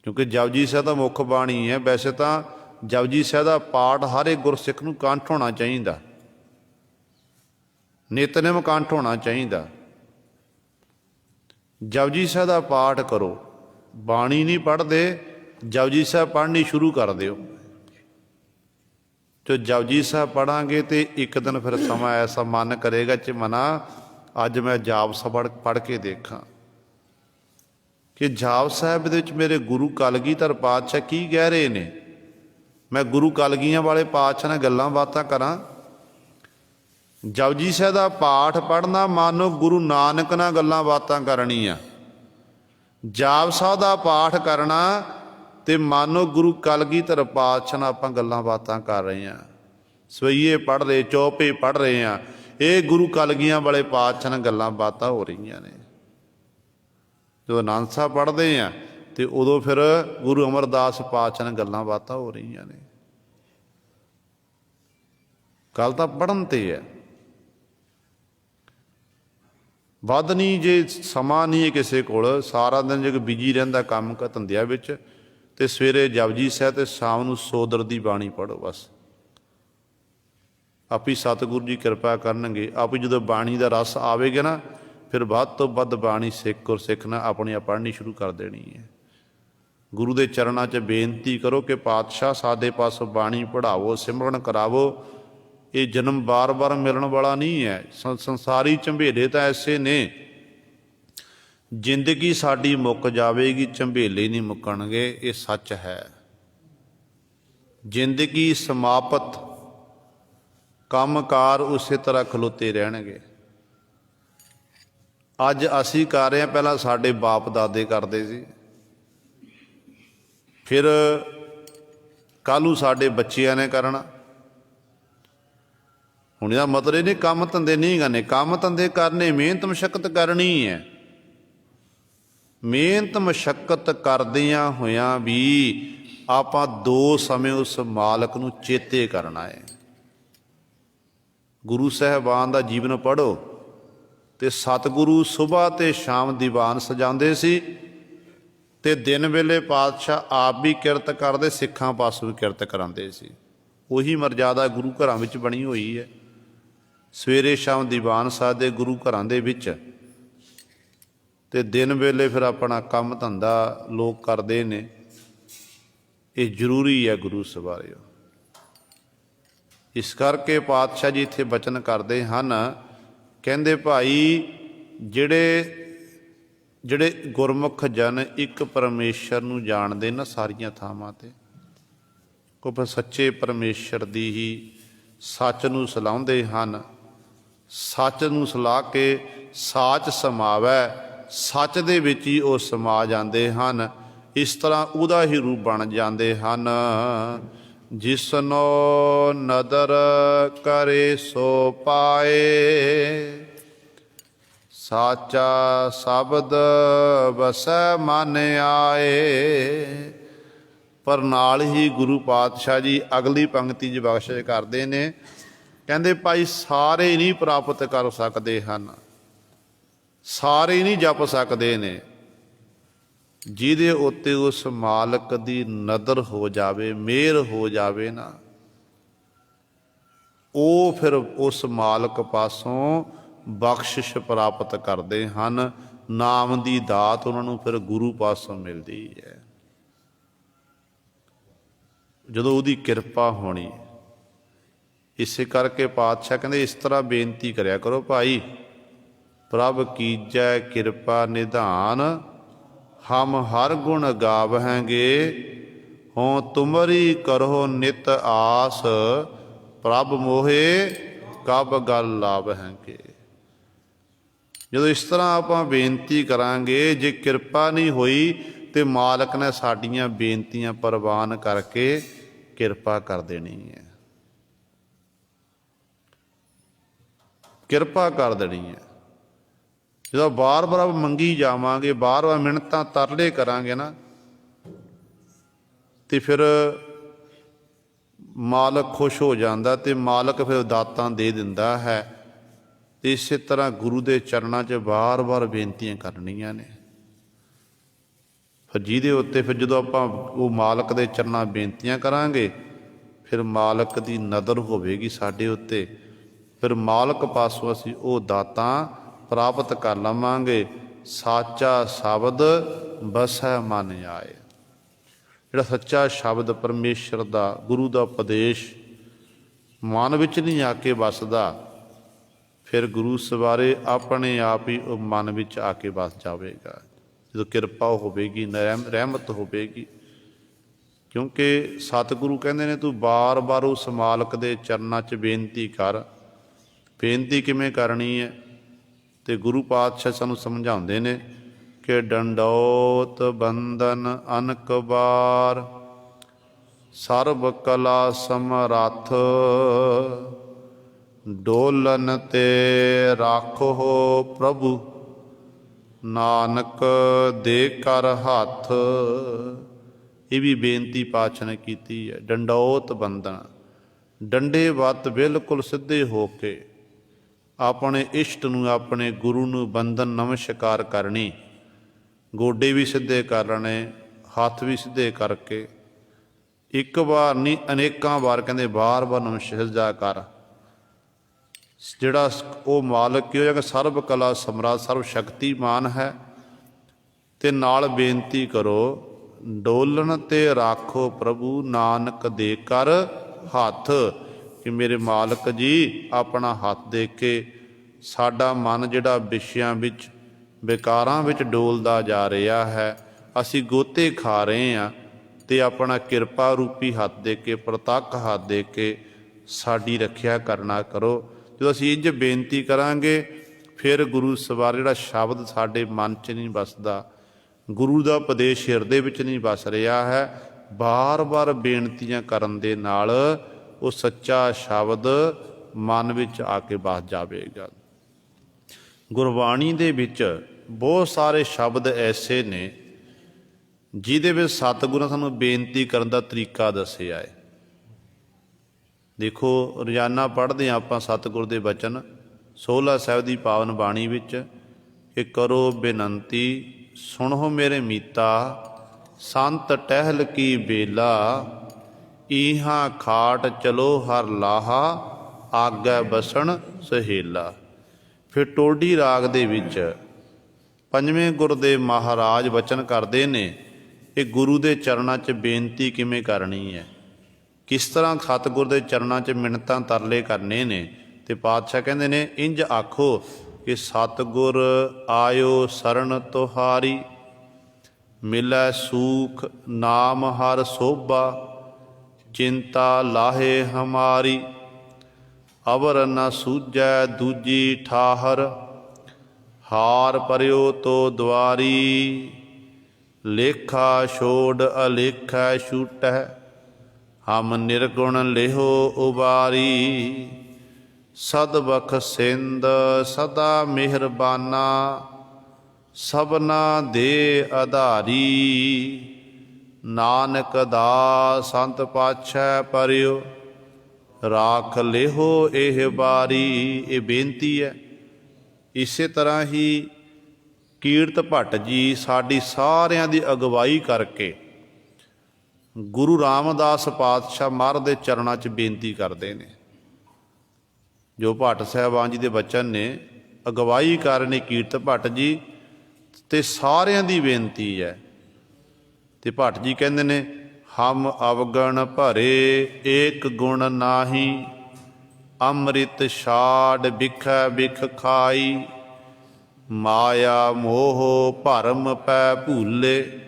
क्योंकि जपजी साहब तो मुख बाणी है। वैसे तो जपजी साहब का पाठ हर एक गुरसिख नूं कंठ होना चाहिए, नितनेम कंठ होना चाहिए। जपजी साहब का पाठ करो, बाणी नहीं पढ़ते, जपजी साहब पढ़नी शुरू कर दिओ। जो जपजी साहब पढ़ांगे तो एक दिन फिर समा ऐसा मन करेगा च मना अज मैं जाप सब पढ़ के देखा कि जाप साहब दे विच मेरे गुरु कलगीधर पातशाह की कह रहे ने। मैं गुरु कलगियां वाले पातशाह नाल गल्लां बातां करां। जपजी साहब का पाठ पढ़ना मानो गुरु नानक नाल गल्लां बातां करनियां। जाप साहब का पाठ करना ते मानो गुरु कलगीधर पातशाह नाल आपां गल्लां बातां कर रहे हैं, सवईये पढ़ रहे, चौपे पढ़ रहे हैं। ये गुरु कलगियां वाले पातशाह नाल गल्लां बातां हो रही ने। जो आनंद साहब पढ़ते हैं तो उदों फिर गुरु अमरदास पातशाह नाल गल्लां बातां हो रही ने। गल तां पढ़न ते है, वध नहीं। जे समा नहीं है किसी कोल, सारा दिन जो बिजी रहिंदा काम धंधिया विच, ते सवेरे जपजी साहब ते शाम नूं सोदर दी बाणी पढ़ो। बस आप ही सतगुरु जी किरपा करनगे। आप ही जो बाणी का रस आवेगा ना, फिर वध तो वध बाणी सिख गुरसिख ने अपनी आप पढ़नी शुरू कर देनी है। गुरु के चरणों च बेनती करो कि पातशाह साडे पासों बाणी पढ़ावो, सिमरन करावो। ये जन्म बार बार मिलण वाला नहीं है। संसारी झंबेले तो ऐसे ने, जिंदगी साडी मुक जाएगी, झंबेले नहीं मुकणगे। ये सच है। जिंदगी समाप्त, काम कार उसे तरह खलोते रहणगे। अज असी कर रहे हैं, पहला साडे बाप दादे करते सी, फिर कल नूं साडे बच्चियां ने करना। हुण इहदा मतलब नहीं काम धंधे नहीं करने, काम धंधे करने, मेहनत मशक्कत करनी है। मेहनत मशक्कत करदियां होयां भी आपां दो समय उस मालक नूं चेते करना है। गुरु साहिबान दा जीवन पढ़ो ते सतगुरु सुबह ते शाम दीवान सजाते सी, ते दिन वेले पातशाह आप भी किरत करते, सिखां पासों भी किरत कराते सी। उही मर्यादा गुरु घरां विच बनी हुई है। सवेरे शाम दीवान साधे गुरु घरां दे विच, ते दिन वेले फिर अपना काम धंधा लोग करते ने। ये जरूरी है गुरु सवारिओ। इस करके पातशाह जी इत्थे बचन करते हैं, कहते भाई जिहड़े जिहड़े गुरमुख जन एक परमेश्वर नूं जाणदे ना सारियां थावां ते, ਉਹ ਫਿਰ सच्चे परमेश्वर ਦੀ ही सच ਨੂੰ ਸਲਾਉਂਦੇ ਹਨ। सच ਨੂੰ ਸਲਾ ਕੇ ਸਾਚ ਸਮਾਵੈ, सच ਦੇ ਵਿੱਚ ਹੀ ਉਹ ਸਮਾ ਜਾਂਦੇ ਹਨ। ਇਸ ਤਰ੍ਹਾਂ ਉਹਦਾ ਹੀ ਰੂਪ ਬਣ ਜਾਂਦੇ ਹਨ। ਜਿਸਨੋ ਨਦਰ ਕਰੇ ਸੋ ਪਾਏ, ਸਾਚਾ शब्द वसै मन आए। ਪਰ ਨਾਲ ਹੀ ਗੁਰੂ ਪਾਤਸ਼ਾਹ ਜੀ ਅਗਲੀ ਪੰਕਤੀ 'ਚ ਬਖਸ਼ਿਸ਼ ਕਰਦੇ ਨੇ, ਕਹਿੰਦੇ ਭਾਈ ਸਾਰੇ ਨਹੀਂ ਪ੍ਰਾਪਤ ਕਰ ਸਕਦੇ ਹਨ, ਸਾਰੇ ਨਹੀਂ ਜਪ ਸਕਦੇ ਨੇ। ਜਿਹਦੇ ਉੱਤੇ ਉਸ ਮਾਲਕ ਦੀ ਨਦਰ ਹੋ ਜਾਵੇ, ਮਿਹਰ ਹੋ ਜਾਵੇ ਨਾ, ਉਹ ਫਿਰ ਉਸ ਮਾਲਕ ਪਾਸੋਂ ਬਖਸ਼ਿਸ਼ ਪ੍ਰਾਪਤ ਕਰਦੇ ਹਨ। ਨਾਮ ਦੀ ਦਾਤ ਉਹਨਾਂ ਨੂੰ ਫਿਰ ਗੁਰੂ ਪਾਸੋਂ ਮਿਲਦੀ ਹੈ, ਜਦੋਂ ਉਹਦੀ ਕਿਰਪਾ ਹੋਣੀ। ਇਸੇ ਕਰਕੇ ਪਾਤਸ਼ਾਹ ਕਹਿੰਦੇ ਇਸ ਤਰ੍ਹਾਂ ਬੇਨਤੀ ਕਰਿਆ ਕਰੋ, ਭਾਈ ਪ੍ਰਭ ਕੀਜੈ ਕਿਰਪਾ ਨਿਧਾਨ, ਹਮ ਹਰ ਗੁਣ ਗਾਵਹਿਂਗੇ, ਹੋਂ ਤੁਮਰੀ ਕਰੋ ਨਿਤ ਆਸ, ਪ੍ਰਭ ਮੋਹੇ ਕਬ ਗਲ ਲਾਵਹਿਂਗੇ। ਜਦੋਂ ਇਸ ਤਰ੍ਹਾਂ ਆਪਾਂ ਬੇਨਤੀ ਕਰਾਂਗੇ, ਜੇ ਕਿਰਪਾ ਨਹੀਂ ਹੋਈ ਤੇ ਮਾਲਕ ਨੇ ਸਾਡੀਆਂ ਬੇਨਤੀਆਂ ਪ੍ਰਵਾਨ ਕਰਕੇ ਕਿਰਪਾ ਕਰ ਦੇਣੀ ਹੈ, ਕਿਰਪਾ ਕਰ ਦੇਣੀ ਹੈ। ਜਦੋਂ ਬਾਰ-ਬਾਰ ਮੰਗੀ ਜਾਵਾਂਗੇ, ਬਾਰ-ਬਾਰ ਮਿੰਨਤਾਂ ਤਰਲੇ ਕਰਾਂਗੇ ਨਾ, ਤੇ ਫਿਰ ਮਾਲਕ ਖੁਸ਼ ਹੋ ਜਾਂਦਾ ਤੇ ਮਾਲਕ ਫਿਰ ਦਾਤਾਂ ਦੇ ਦਿੰਦਾ ਹੈ। ਤੇ ਇਸੇ ਤਰ੍ਹਾਂ ਗੁਰੂ ਦੇ ਚਰਨਾਂ 'ਚ ਬਾਰ-ਬਾਰ ਬੇਨਤੀਆਂ ਕਰਨੀਆਂ ਨੇ। ਫਿਰ ਜਿਹਦੇ ਉੱਤੇ ਫਿਰ ਜਦੋਂ ਆਪਾਂ ਉਹ ਮਾਲਕ ਦੇ ਚਰਨਾਂ ਬੇਨਤੀਆਂ ਕਰਾਂਗੇ, ਫਿਰ ਮਾਲਕ ਦੀ ਨਦਰ ਹੋਵੇਗੀ ਸਾਡੇ ਉੱਤੇ, ਫਿਰ ਮਾਲਕ ਪਾਸੋਂ ਅਸੀਂ ਉਹ ਦਾਤਾਂ ਪ੍ਰਾਪਤ ਕਰ ਲਵਾਂਗੇ। ਸਾਚਾ ਸ਼ਬਦ ਬਸੈ ਮਨ ਆਏ। ਜਿਹੜਾ ਸੱਚਾ ਸ਼ਬਦ ਪਰਮੇਸ਼ਰ ਦਾ, ਗੁਰੂ ਦਾ ਉਪਦੇਸ਼ ਮਨ ਵਿੱਚ ਨਹੀਂ ਆ ਕੇ ਵਸਦਾ, ਫਿਰ ਗੁਰੂ ਸਵਾਰੇ ਆਪਣੇ ਆਪ ਹੀ ਉਹ ਮਨ ਵਿੱਚ ਆ ਕੇ ਵਸ ਜਾਵੇਗਾ, ਜਦੋਂ ਕਿਰਪਾ ਹੋਵੇਗੀ, ਰਹਿਮਤ ਹੋਵੇਗੀ। ਕਿਉਂਕਿ ਸਤਿਗੁਰੂ ਕਹਿੰਦੇ ਨੇ ਤੂੰ ਬਾਰ-ਬਾਰ ਉਸ ਮਾਲਕ ਦੇ ਚਰਨਾਂ 'ਚ ਬੇਨਤੀ ਕਰ। ਬੇਨਤੀ ਕਿਵੇਂ ਕਰਨੀ ਹੈ? ਤੇ ਗੁਰੂ ਪਾਤਸ਼ਾਹ ਸਾਨੂੰ ਸਮਝਾਉਂਦੇ ਨੇ ਕਿ ਡੰਡੌਤ ਬੰਦਨ ਅਨਕ ਬਾਰ, ਸਰਬ ਕਲਾ ਸਮਰੱਥ, ਡੋਲਨ ਤੇ ਰਾਖੋ ਪ੍ਰਭੂ, ਨਾਨਕ ਦੇ ਕਰ ਹੱਥ। ਇਹ ਵੀ ਬੇਨਤੀ ਪਾਤਸ਼ਾਹ ਨੇ ਕੀਤੀ ਹੈ। ਡੰਡੌਤ ਬੰਦਨ, ਡੰਡੇ ਵੱਤ ਬਿਲਕੁਲ ਸਿੱਧੇ ਹੋ ਕੇ ਆਪਣੇ ਇਸ਼ਟ ਨੂੰ, ਆਪਣੇ ਗੁਰੂ ਨੂੰ ਬੰਦਨ ਨਮਸਕਾਰ ਕਰਨੀ। ਗੋਡੇ ਵੀ ਸਿੱਧੇ ਕਰ ਲੈਣੇ, ਹੱਥ ਵੀ ਸਿੱਧੇ ਕਰਕੇ, ਇੱਕ ਵਾਰ ਨਹੀਂ ਅਨੇਕਾਂ ਵਾਰ ਕਹਿੰਦੇ ਬਾਰ-ਬਾਰ ਨਮਸਕਾਰ ਕਰ। ਜਿਹੜਾ ਉਹ ਮਾਲਕ ਕੀ ਹੋਏਗਾ, ਸਰਬ ਕਲਾ ਸਮਰਾਟ, ਸਰਬ ਸ਼ਕਤੀਮਾਨ ਹੈ। ਤੇ ਨਾਲ ਬੇਨਤੀ ਕਰੋ, ਡੋਲਣ ਤੇ ਰਾਖੋ ਪ੍ਰਭੂ, ਨਾਨਕ ਦੇ ਕਰ ਹੱਥ। ਕਿ ਮੇਰੇ ਮਾਲਕ ਜੀ ਆਪਣਾ ਹੱਥ ਦੇ ਕੇ ਸਾਡਾ ਮਨ ਜਿਹੜਾ ਵਿਸ਼ਿਆਂ ਵਿੱਚ, ਵਿਕਾਰਾਂ ਵਿੱਚ ਡੋਲਦਾ ਜਾ ਰਿਹਾ ਹੈ, ਅਸੀਂ ਗੋਤੇ ਖਾ ਰਹੇ ਹਾਂ, ਤੇ ਆਪਣਾ ਕਿਰਪਾ ਰੂਪੀ ਹੱਥ ਦੇ ਕੇ, ਪ੍ਰਤੱਖ ਹੱਥ ਦੇ ਕੇ ਸਾਡੀ ਰੱਖਿਆ ਕਰਨਾ ਕਰੋ। ਜਦੋਂ ਅਸੀਂ ਇੰਝ ਬੇਨਤੀ ਕਰਾਂਗੇ, ਫਿਰ ਗੁਰੂ ਸਵਾਰ ਜਿਹੜਾ ਸ਼ਬਦ ਸਾਡੇ ਮਨ 'ਚ ਨਹੀਂ ਵਸਦਾ, ਗੁਰੂ ਦਾ ਉਪਦੇਸ਼ ਹਿਰਦੇ ਵਿੱਚ ਨਹੀਂ ਵਸ ਰਿਹਾ ਹੈ, ਬਾਰ-ਬਾਰ ਬੇਨਤੀਆਂ ਕਰਨ ਦੇ ਨਾਲ ਉਹ ਸੱਚਾ ਸ਼ਬਦ ਮਨ ਵਿੱਚ ਆ ਕੇ ਵਸ ਜਾਵੇਗਾ। ਗੁਰਬਾਣੀ ਦੇ ਵਿੱਚ ਬਹੁਤ ਸਾਰੇ ਸ਼ਬਦ ਐਸੇ ਨੇ ਜਿਹਦੇ ਵਿੱਚ ਸਤਿਗੁਰੂ ਨੇ ਸਾਨੂੰ ਬੇਨਤੀ ਕਰਨ ਦਾ ਤਰੀਕਾ ਦੱਸਿਆ ਹੈ। ਦੇਖੋ, ਰੋਜ਼ਾਨਾ ਪੜ੍ਹਦੇ ਹਾਂ ਆਪਾਂ ਸਤਿਗੁਰ ਦੇ ਬਚਨ, ਸੋਹਲਾ ਸਾਹਿਬ ਦੀ ਪਾਵਨ ਬਾਣੀ ਵਿੱਚ ਕਿ ਕਰੋ ਬੇਨੰਤੀ ਸੁਣੋ ਮੇਰੇ ਮੀਤਾ, ਸੰਤ ਟਹਿਲ ਕੀ ਬੇਲਾ, ਈਹਾਂ ਖਾਟ ਚਲੋ ਹਰ ਲਾਹਾ, ਆਗੈ ਬਸਣ ਸਹੇਲਾ। ਫਿਰ ਟੋਡੀ ਰਾਗ ਦੇ ਵਿੱਚ ਪੰਜਵੇਂ ਗੁਰ ਦੇ ਮਹਾਰਾਜ ਬਚਨ ਕਰਦੇ ਨੇ, ਇਹ ਗੁਰੂ ਦੇ ਚਰਨਾਂ 'ਚ ਬੇਨਤੀ ਕਿਵੇਂ ਕਰਨੀ ਹੈ, ਕਿਸ ਤਰ੍ਹਾਂ ਸਤਿਗੁਰ ਦੇ ਚਰਨਾਂ 'ਚ ਮਿੰਨਤਾਂ ਤਰਲੇ ਕਰਨੇ ਨੇ। ਤੇ ਪਾਤਸ਼ਾਹ ਕਹਿੰਦੇ ਨੇ, ਇੰਝ ਆਖੋ ਕਿ ਸਤਿਗੁਰ ਆਇਓ ਸਰਣ ਤੁਹਾਰੀ, ਮਿਲੈ ਸੂਖ ਨਾਮ ਹਰ ਸੋਭਾ, ਚਿੰਤਾ ਲਾਹੇ ਹਮਾਰੀ, ਅਵਰ ਨ ਸੂਝੈ ਦੂਜੀ ਠਾਹਰ, ਹਾਰ ਪਰਿਓ ਤੋ ਦੁਆਰੀ, ਲੇਖਾ ਛੋੜ ਅਲੇਖਾ ਛੂਟੈ, ਹਮ ਨਿਰਗੁਣ ਲਿਹੋ ਉਬਾਰੀ, ਸਦਬਖ ਸਿੰਧ ਸਦਾ ਮਿਹਰਬਾਨਾ, ਸਭਨਾ ਦੇ ਆਧਾਰੀ, ਨਾਨਕ ਦਾਸ ਸੰਤ ਪਾਛੈ ਪਰਿਓ, ਰਾਖ ਲਿਹੋ ਇਹ ਬਾਰੀ। ਇਹ ਬੇਨਤੀ ਹੈ। ਇਸੇ ਤਰ੍ਹਾਂ ਹੀ ਕੀਰਤ ਭੱਟ ਜੀ ਸਾਡੀ ਸਾਰਿਆਂ ਦੀ ਅਗਵਾਈ ਕਰਕੇ ਗੁਰੂ ਰਾਮਦਾਸ ਪਾਤਸ਼ਾਹ ਮਹਾਰਾਜ ਦੇ ਚਰਨਾਂ 'ਚ ਬੇਨਤੀ ਕਰਦੇ ਨੇ। ਜੋ ਭੱਟ ਸਾਹਿਬਾਨ ਜੀ ਦੇ ਬਚਨ ਨੇ, ਅਗਵਾਈ ਕਰ ਰਹੇ ਨੇ ਕੀਰਤ ਭੱਟ ਜੀ, ਤੇ ਸਾਰਿਆਂ ਦੀ ਬੇਨਤੀ ਹੈ। ਤੇ ਭੱਟ ਜੀ ਕਹਿੰਦੇ ਨੇ, ਹਮ ਅਵਗਣ ਭਰੇ ਏਕ ਗੁਣ ਨਾਹੀ, ਅੰਮ੍ਰਿਤ ਛਾੜ ਬਿਖੈ ਬਿਖ ਖਾਈ। ਮਾਇਆ ਮੋਹ ਭਰਮ ਪੈ ਭੂਲੇ,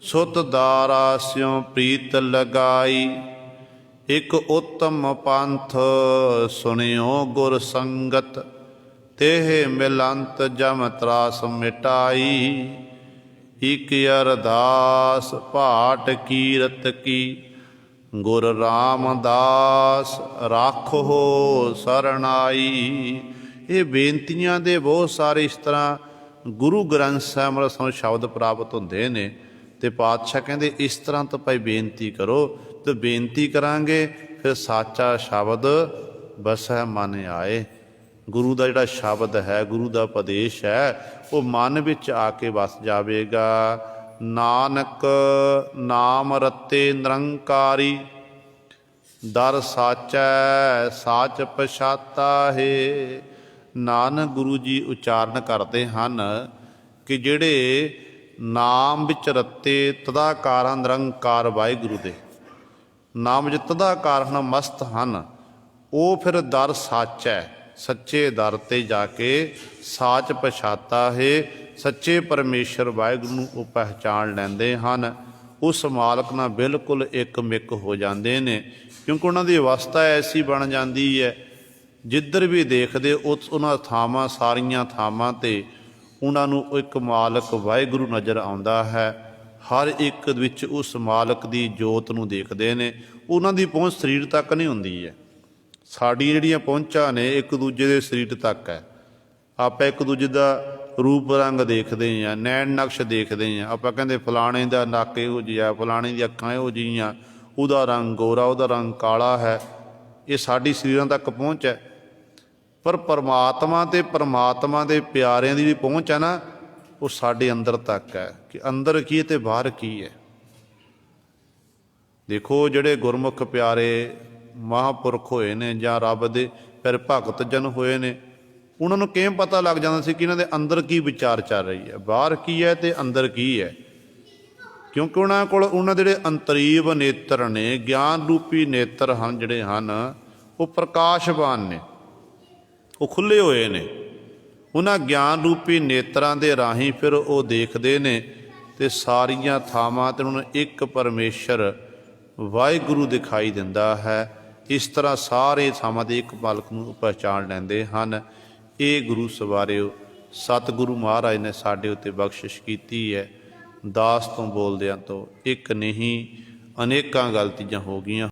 ਸੁਤ ਦਾਰਾ ਸਿਉ ਪ੍ਰੀਤ ਲਗਾਈ। ਇਕ ਉਤਮ ਪੰਥ ਸੁਣਿਓ ਗੁਰ ਸੰਗਤ, ਤੇਹ ਮਿਲੰਤ ਜਮ ਤਰਾਸ ਮਿਟਾਈ। ਇਕ ਅਰਦਾਸ ਭਾਟ ਕੀਰਤ ਕੀ, ਗੁਰ ਰਾਮਦਾਸ ਰਾਖੋ ਸਰਣਾਈ। ਇਹ ਬੇਨਤੀਆਂ ਦੇ ਬਹੁਤ ਸਾਰੇ ਇਸ ਤਰ੍ਹਾਂ ਗੁਰੂ ਗ੍ਰੰਥ ਸਾਹਿਬ ਨਾਲ ਸਾਨੂੰ ਸ਼ਬਦ ਪ੍ਰਾਪਤ ਹੁੰਦੇ ਨੇ। ਤੇ ਪਾਤਸ਼ਾਹ ਕਹਿੰਦੇ ਇਸ ਤਰ੍ਹਾਂ ਤਾਂ ਭਾਈ ਬੇਨਤੀ ਕਰੋ, ਤੇ ਬੇਨਤੀ ਕਰਾਂਗੇ ਫਿਰ ਸਾਚਾ ਸ਼ਬਦ ਵਸੈ ਮਨ ਆਏ। ਗੁਰੂ ਦਾ ਜਿਹੜਾ ਸ਼ਬਦ ਹੈ, ਗੁਰੂ ਦਾ ਉਪਦੇਸ਼ ਹੈ, ਉਹ ਮਨ ਵਿੱਚ ਆ ਕੇ ਵਸ ਜਾਵੇਗਾ। ਨਾਨਕ ਨਾਮ ਰਤੇ ਨਿਰੰਕਾਰੀ, ਦਰ ਸਾਚੈ ਸਾਚ ਪਛਾਤਾ ਹੈ। ਨਾਨਕ ਗੁਰੂ ਜੀ ਉਚਾਰਨ ਕਰਦੇ ਹਨ ਕਿ ਜਿਹੜੇ ਨਾਮ ਵਿੱਚ ਰਤੇ ਤਦਾਕਾਰਾਂ ਨਿਰੰਕਾਰ ਵਾਹਿਗੁਰੂ ਦੇ ਨਾਮ ਵਿੱਚ ਤਦਾਕਾਰ ਹਨ, ਮਸਤ ਹਨ, ਉਹ ਫਿਰ ਦਰ ਸਾਚੈ, ਸੱਚੇ ਦਰ 'ਤੇ ਜਾ ਕੇ ਸਾਚ ਪਛਾਤਾ ਹੈ, ਸੱਚੇ ਪਰਮੇਸ਼ਰ ਵਾਹਿਗੁਰੂ ਨੂੰ ਉਹ ਪਹਿਚਾਣ ਲੈਂਦੇ ਹਨ। ਉਸ ਮਾਲਕ ਨਾਲ ਬਿਲਕੁਲ ਇੱਕ ਮਿੱਕ ਹੋ ਜਾਂਦੇ ਨੇ, ਕਿਉਂਕਿ ਉਹਨਾਂ ਦੀ ਅਵਸਥਾ ਐਸੀ ਬਣ ਜਾਂਦੀ ਹੈ, ਜਿੱਧਰ ਵੀ ਦੇਖਦੇ ਉਹਨਾਂ ਥਾਵਾਂ, ਸਾਰੀਆਂ ਥਾਵਾਂ 'ਤੇ ਉਹਨਾਂ ਨੂੰ ਇੱਕ ਮਾਲਕ ਵਾਹਿਗੁਰੂ ਨਜ਼ਰ ਆਉਂਦਾ ਹੈ। ਹਰ ਇੱਕ ਵਿੱਚ ਉਸ ਮਾਲਕ ਦੀ ਜੋਤ ਨੂੰ ਦੇਖਦੇ ਨੇ। ਉਹਨਾਂ ਦੀ ਪਹੁੰਚ ਸਰੀਰ ਤੱਕ ਨਹੀਂ ਹੁੰਦੀ ਹੈ। ਸਾਡੀ ਜਿਹੜੀਆਂ ਪਹੁੰਚਾਂ ਨੇ ਇੱਕ ਦੂਜੇ ਦੇ ਸਰੀਰ ਤੱਕ ਹੈ। ਆਪਾਂ ਇੱਕ ਦੂਜੇ ਦਾ ਰੂਪ ਰੰਗ ਦੇਖਦੇ ਹਾਂ, ਨੈਣ ਨਕਸ਼ ਦੇਖਦੇ ਹਾਂ। ਆਪਾਂ ਕਹਿੰਦੇ ਫਲਾਣੇ ਦਾ ਨੱਕ ਇਹੋ ਜਿਹਾ, ਫਲਾਣੇ ਦੀਆਂ ਅੱਖਾਂ ਇਹੋ ਜਿਹੀਆਂ, ਉਹਦਾ ਰੰਗ ਗੋਰਾ, ਉਹਦਾ ਰੰਗ ਕਾਲਾ ਹੈ। ਇਹ ਸਾਡੀ ਸਰੀਰਾਂ ਤੱਕ ਪਹੁੰਚ ਹੈ। ਪਰ ਪਰਮਾਤਮਾ ਤੇ ਪਰਮਾਤਮਾ ਦੇ ਪਿਆਰਿਆਂ ਦੀ ਜਿਹੜੀ ਪਹੁੰਚ ਹੈ ਨਾ, ਉਹ ਸਾਡੇ ਅੰਦਰ ਤੱਕ ਹੈ, ਕਿ ਅੰਦਰ ਕੀ ਹੈ ਤੇ ਬਾਹਰ ਕੀ ਹੈ। ਦੇਖੋ ਜਿਹੜੇ ਗੁਰਮੁਖ ਪਿਆਰੇ ਮਹਾਂਪੁਰਖ ਹੋਏ ਨੇ ਜਾਂ ਰੱਬ ਦੇ ਫਿਰ ਭਗਤ ਜਨ ਹੋਏ ਨੇ, ਉਹਨਾਂ ਨੂੰ ਕਿਵੇਂ ਪਤਾ ਲੱਗ ਜਾਂਦਾ ਸੀ ਕਿ ਇਹਨਾਂ ਦੇ ਅੰਦਰ ਕੀ ਵਿਚਾਰ ਚੱਲ ਰਹੀ ਹੈ, ਬਾਹਰ ਕੀ ਹੈ ਤੇ ਅੰਦਰ ਕੀ ਹੈ। ਕਿਉਂਕਿ ਉਹਨਾਂ ਕੋਲ ਉਹਨਾਂ ਜਿਹੜੇ ਅੰਤਰੀਵ ਨੇਤਰ ਨੇ, ਗਿਆਨ ਰੂਪੀ ਨੇਤਰ ਹਨ, ਜਿਹੜੇ ਹਨ ਉਹ ਪ੍ਰਕਾਸ਼ਵਾਨ ਨੇ, ਉਹ ਖੁੱਲ੍ਹੇ ਹੋਏ ਨੇ। ਉਹਨਾਂ ਗਿਆਨ ਰੂਪੀ ਨੇਤਰਾਂ ਦੇ ਰਾਹੀਂ ਫਿਰ ਉਹ ਦੇਖਦੇ ਨੇ ਅਤੇ ਸਾਰੀਆਂ ਥਾਵਾਂ 'ਤੇ ਉਹਨਾਂ ਨੂੰ ਇੱਕ ਪਰਮੇਸ਼ਰ ਵਾਹਿਗੁਰੂ ਦਿਖਾਈ ਦਿੰਦਾ ਹੈ। ਇਸ ਤਰ੍ਹਾਂ ਸਾਰੇ ਥਾਵਾਂ 'ਤੇ ਇੱਕ ਮਾਲਕ ਨੂੰ ਪਹਿਚਾਣ ਲੈਂਦੇ ਹਨ। ਇਹ ਗੁਰੂ ਸਵਾਰਿਓ ਸਤਿਗੁਰੂ ਮਹਾਰਾਜ ਨੇ ਸਾਡੇ ਉੱਤੇ ਬਖਸ਼ਿਸ਼ ਕੀਤੀ ਹੈ। ਦਾਸ ਤੋਂ ਬੋਲਦਿਆਂ ਤੋਂ ਇੱਕ ਨਹੀਂ, ਅਨੇਕਾਂ ਗਲਤੀਆਂ ਹੋ ਗਈਆਂ।